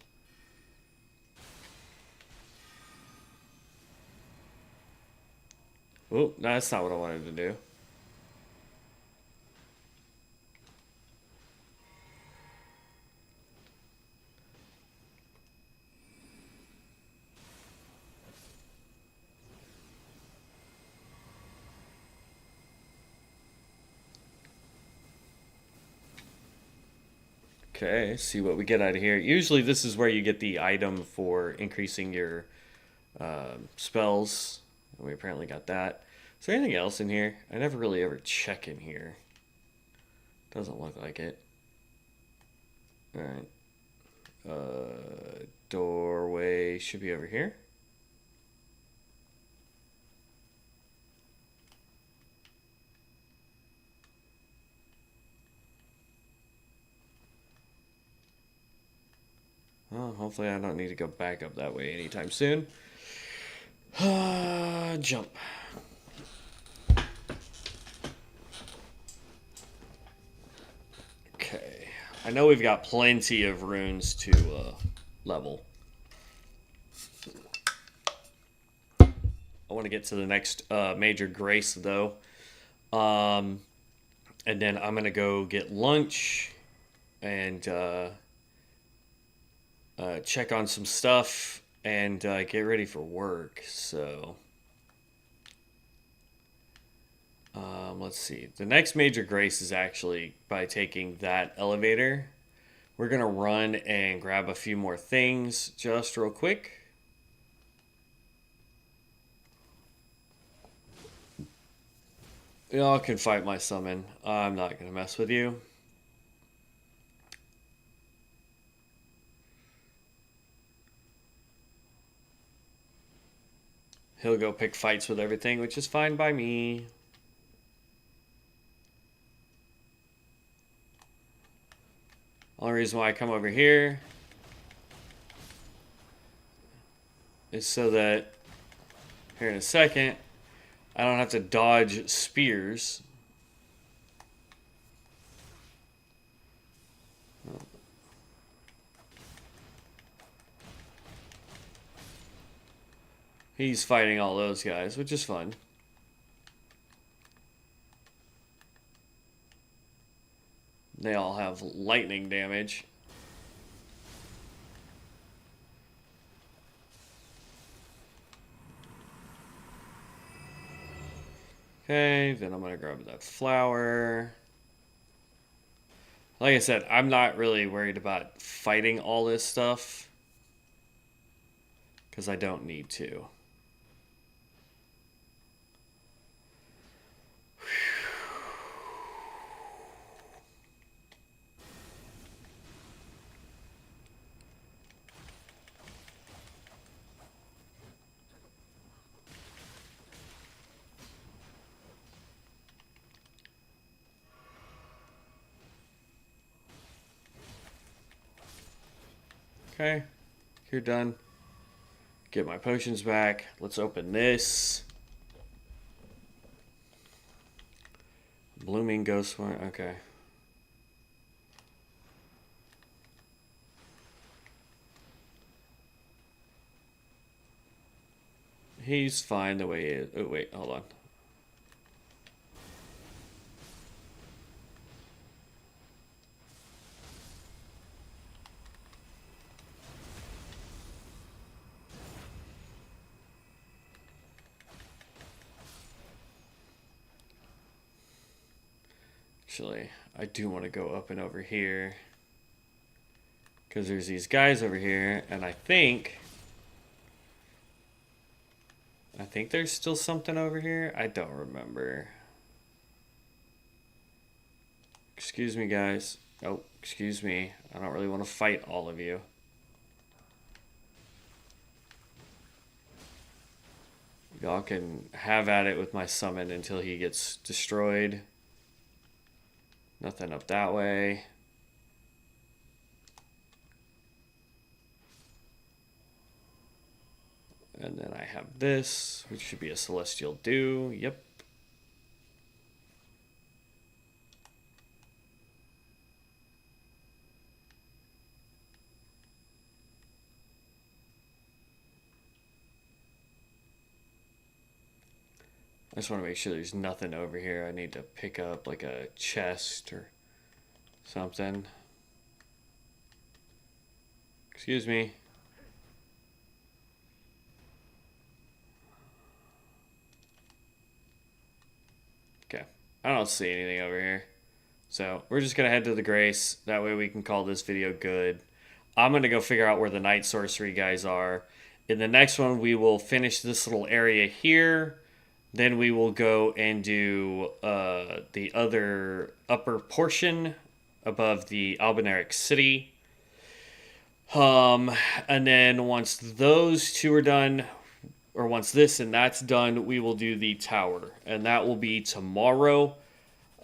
Oh, no, that's not what I wanted to do. Okay, see what we get out of here. Usually this is where you get the item for increasing your spells. We apparently got that. Is there anything else in here? I never really ever check in here. Doesn't look like it. Alright. Doorway should be over here. Well, hopefully I don't need to go back up that way anytime soon. Jump. Okay. I know we've got plenty of runes to level. I want to get to the next major grace, though. And then I'm going to go get lunch and check on some stuff and get ready for work. So, let's see. The next major grace is actually by taking that elevator. We're going to run and grab a few more things just real quick. Y'all can fight my summon. I'm not going to mess with you. He'll go pick fights with everything, which is fine by me. Only reason why I come over here is so that here in a second, I don't have to dodge spears. He's fighting all those guys, which is fun. They all have lightning damage. Okay, then I'm gonna grab that flower. Like I said, I'm not really worried about fighting all this stuff because I don't need to. Okay, you're done. Get my potions back. Let's open this. Blooming Ghost Wine. Okay. He's fine the way he is. Oh, wait, hold on. Actually, I do want to go up and over here. Because there's these guys over here, and I think there's still something over here. I don't remember. Excuse me, guys. Oh, excuse me. I don't really want to fight all of you. Y'all can have at it with my summon until he gets destroyed. Nothing up that way. And then I have this, which should be a celestial dew. Yep. I just want to make sure there's nothing over here. I need to pick up like a chest or something. Excuse me. Okay. I don't see anything over here. So we're just going to head to the Grace. That way we can call this video good. I'm going to go figure out where the Night Sorcery guys are. In the next one, we will finish this little area here. Then we will go and do the other upper portion above the Albinaric City. And then once those two are done, or once this and that's done, we will do the tower. And that will be tomorrow.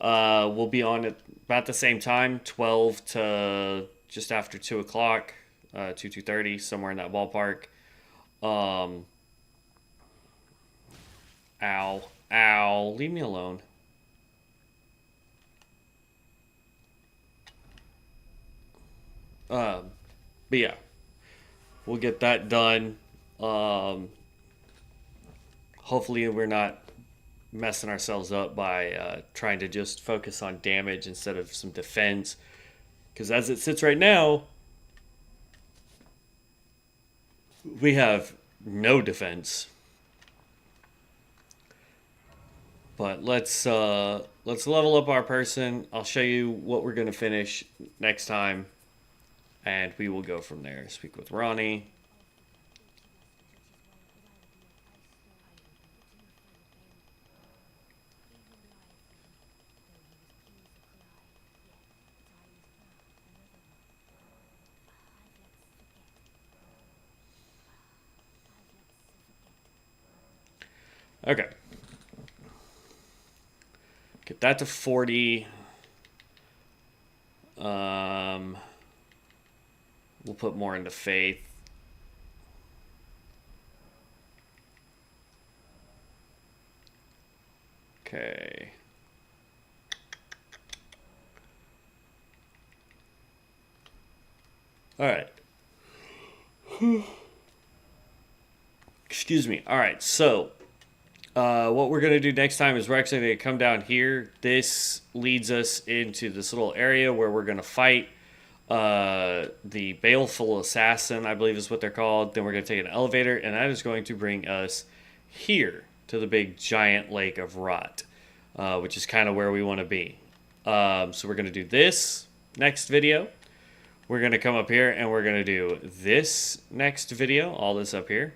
We'll be on at about the same time, 12 to just after 2 o'clock, 2:30, somewhere in that ballpark. Ow, leave me alone. But yeah, we'll get that done. Hopefully we're not messing ourselves up by trying to just focus on damage instead of some defense. Because as it sits right now, we have no defense. But let's level up our person. I'll show you what we're gonna finish next time, and we will go from there. Speak with Ronnie. Okay. Get that to 40. We'll put more into faith. Okay. All right. Excuse me. All right. So, what we're going to do next time is we're actually going to come down here. This leads us into this little area where we're going to fight the Baleful Assassin, I believe is what they're called. Then we're going to take an elevator, and that is going to bring us here to the big giant lake of rot, which is kind of where we want to be. So we're going to do this next video. We're going to come up here, and we're going to do this next video, all this up here.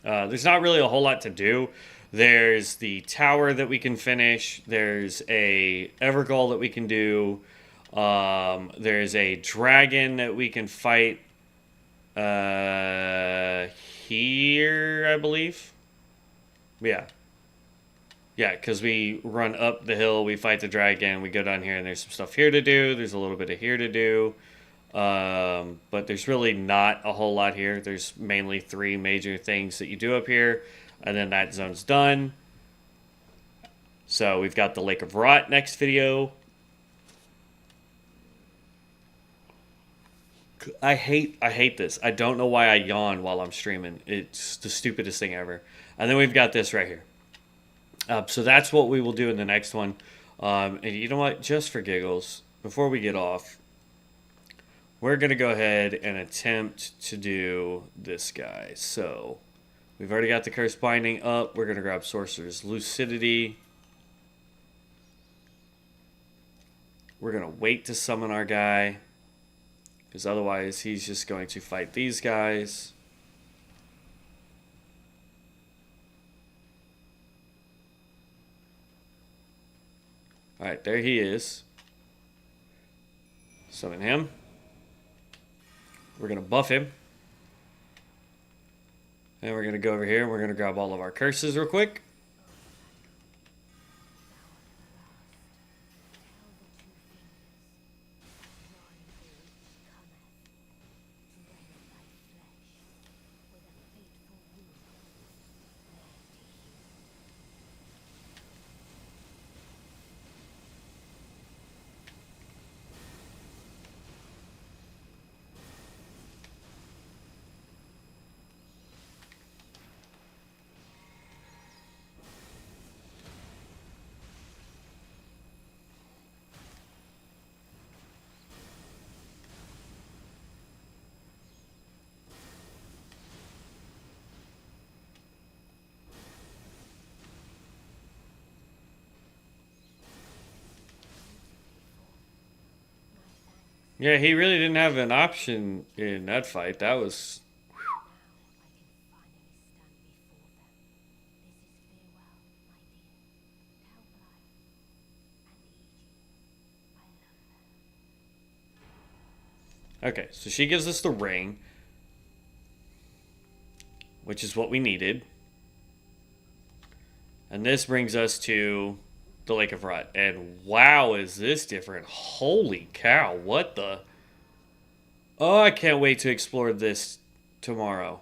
There's not really a whole lot to do. There's the tower that we can finish. There's a Evergall that we can do. There's a dragon that we can fight here, I believe. Yeah. Yeah, because we run up the hill, we fight the dragon, we go down here, and there's some stuff here to do. There's a little bit of here to do. But there's really not a whole lot here. There's mainly 3 major things that you do up here, and then that zone's done. So we've got the Lake of Rot next video. I hate this. I don't know why I yawn while I'm streaming. It's the stupidest thing ever. And then we've got this right here. So that's what we will do in the next one. And you know what? Just for giggles, before we get off, we're going to go ahead and attempt to do this guy. So we've already got the Curse Binding up. We're going to grab Sorcerer's Lucidity. We're going to wait to summon our guy, because otherwise he's just going to fight these guys. Alright, there he is. Summon him. We're going to buff him. And we're going to go over here and we're going to grab all of our curses real quick. Yeah, he really didn't have an option in that fight. That was okay. So she gives us the ring, which is what we needed. And this brings us to the Lake of Rut. And wow, is this different? Holy cow, what the? Oh, I can't wait to explore this tomorrow.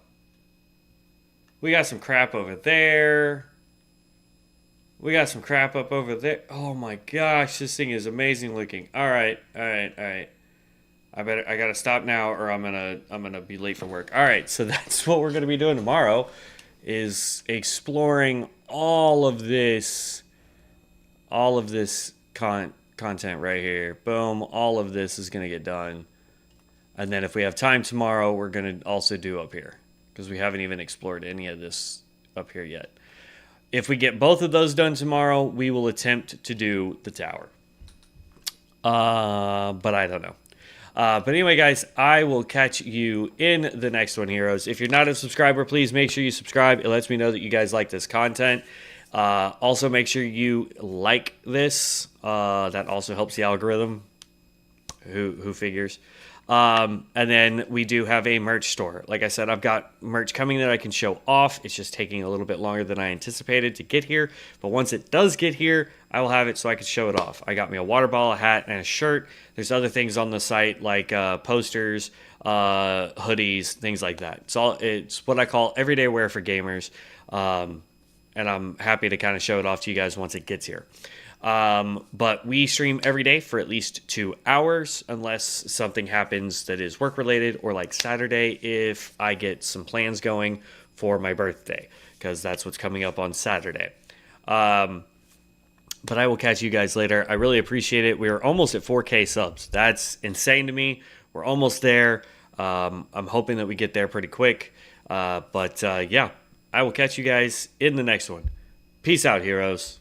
We got some crap over there. We got some crap up over there. Oh my gosh, this thing is amazing looking. All right, all right, all right. I gotta stop now, or I'm gonna be late for work. All right, so that's what we're gonna be doing tomorrow, is exploring all of this content right here. Boom, all of this is gonna get done, and then if we have time tomorrow, we're gonna also do up here because we haven't even explored any of this up here yet. If we get both of those done tomorrow, we will attempt to do the tower. But I don't know. But anyway, guys, I will catch you in the next one, heroes. If you're not a subscriber, please make sure you subscribe. It lets me know that you guys like this content. Also, make sure you like this. That also helps the algorithm. Who figures? And then we do have a merch store. Like I said, I've got merch coming that I can show off. It's just taking a little bit longer than I anticipated to get here. But once it does get here, I will have it so I can show it off. I got me a water bottle, a hat, and a shirt. There's other things on the site like posters, hoodies, things like that. It's what I call everyday wear for gamers. And I'm happy to kind of show it off to you guys once it gets here. But we stream every day for at least 2 hours, unless something happens that is work related, or like Saturday if I get some plans going for my birthday, because that's what's coming up on Saturday. But I will catch you guys later. I really appreciate it. We are almost at 4K subs. That's insane to me. We're almost there. I'm hoping that we get there pretty quick. But yeah, I will catch you guys in the next one. Peace out, heroes.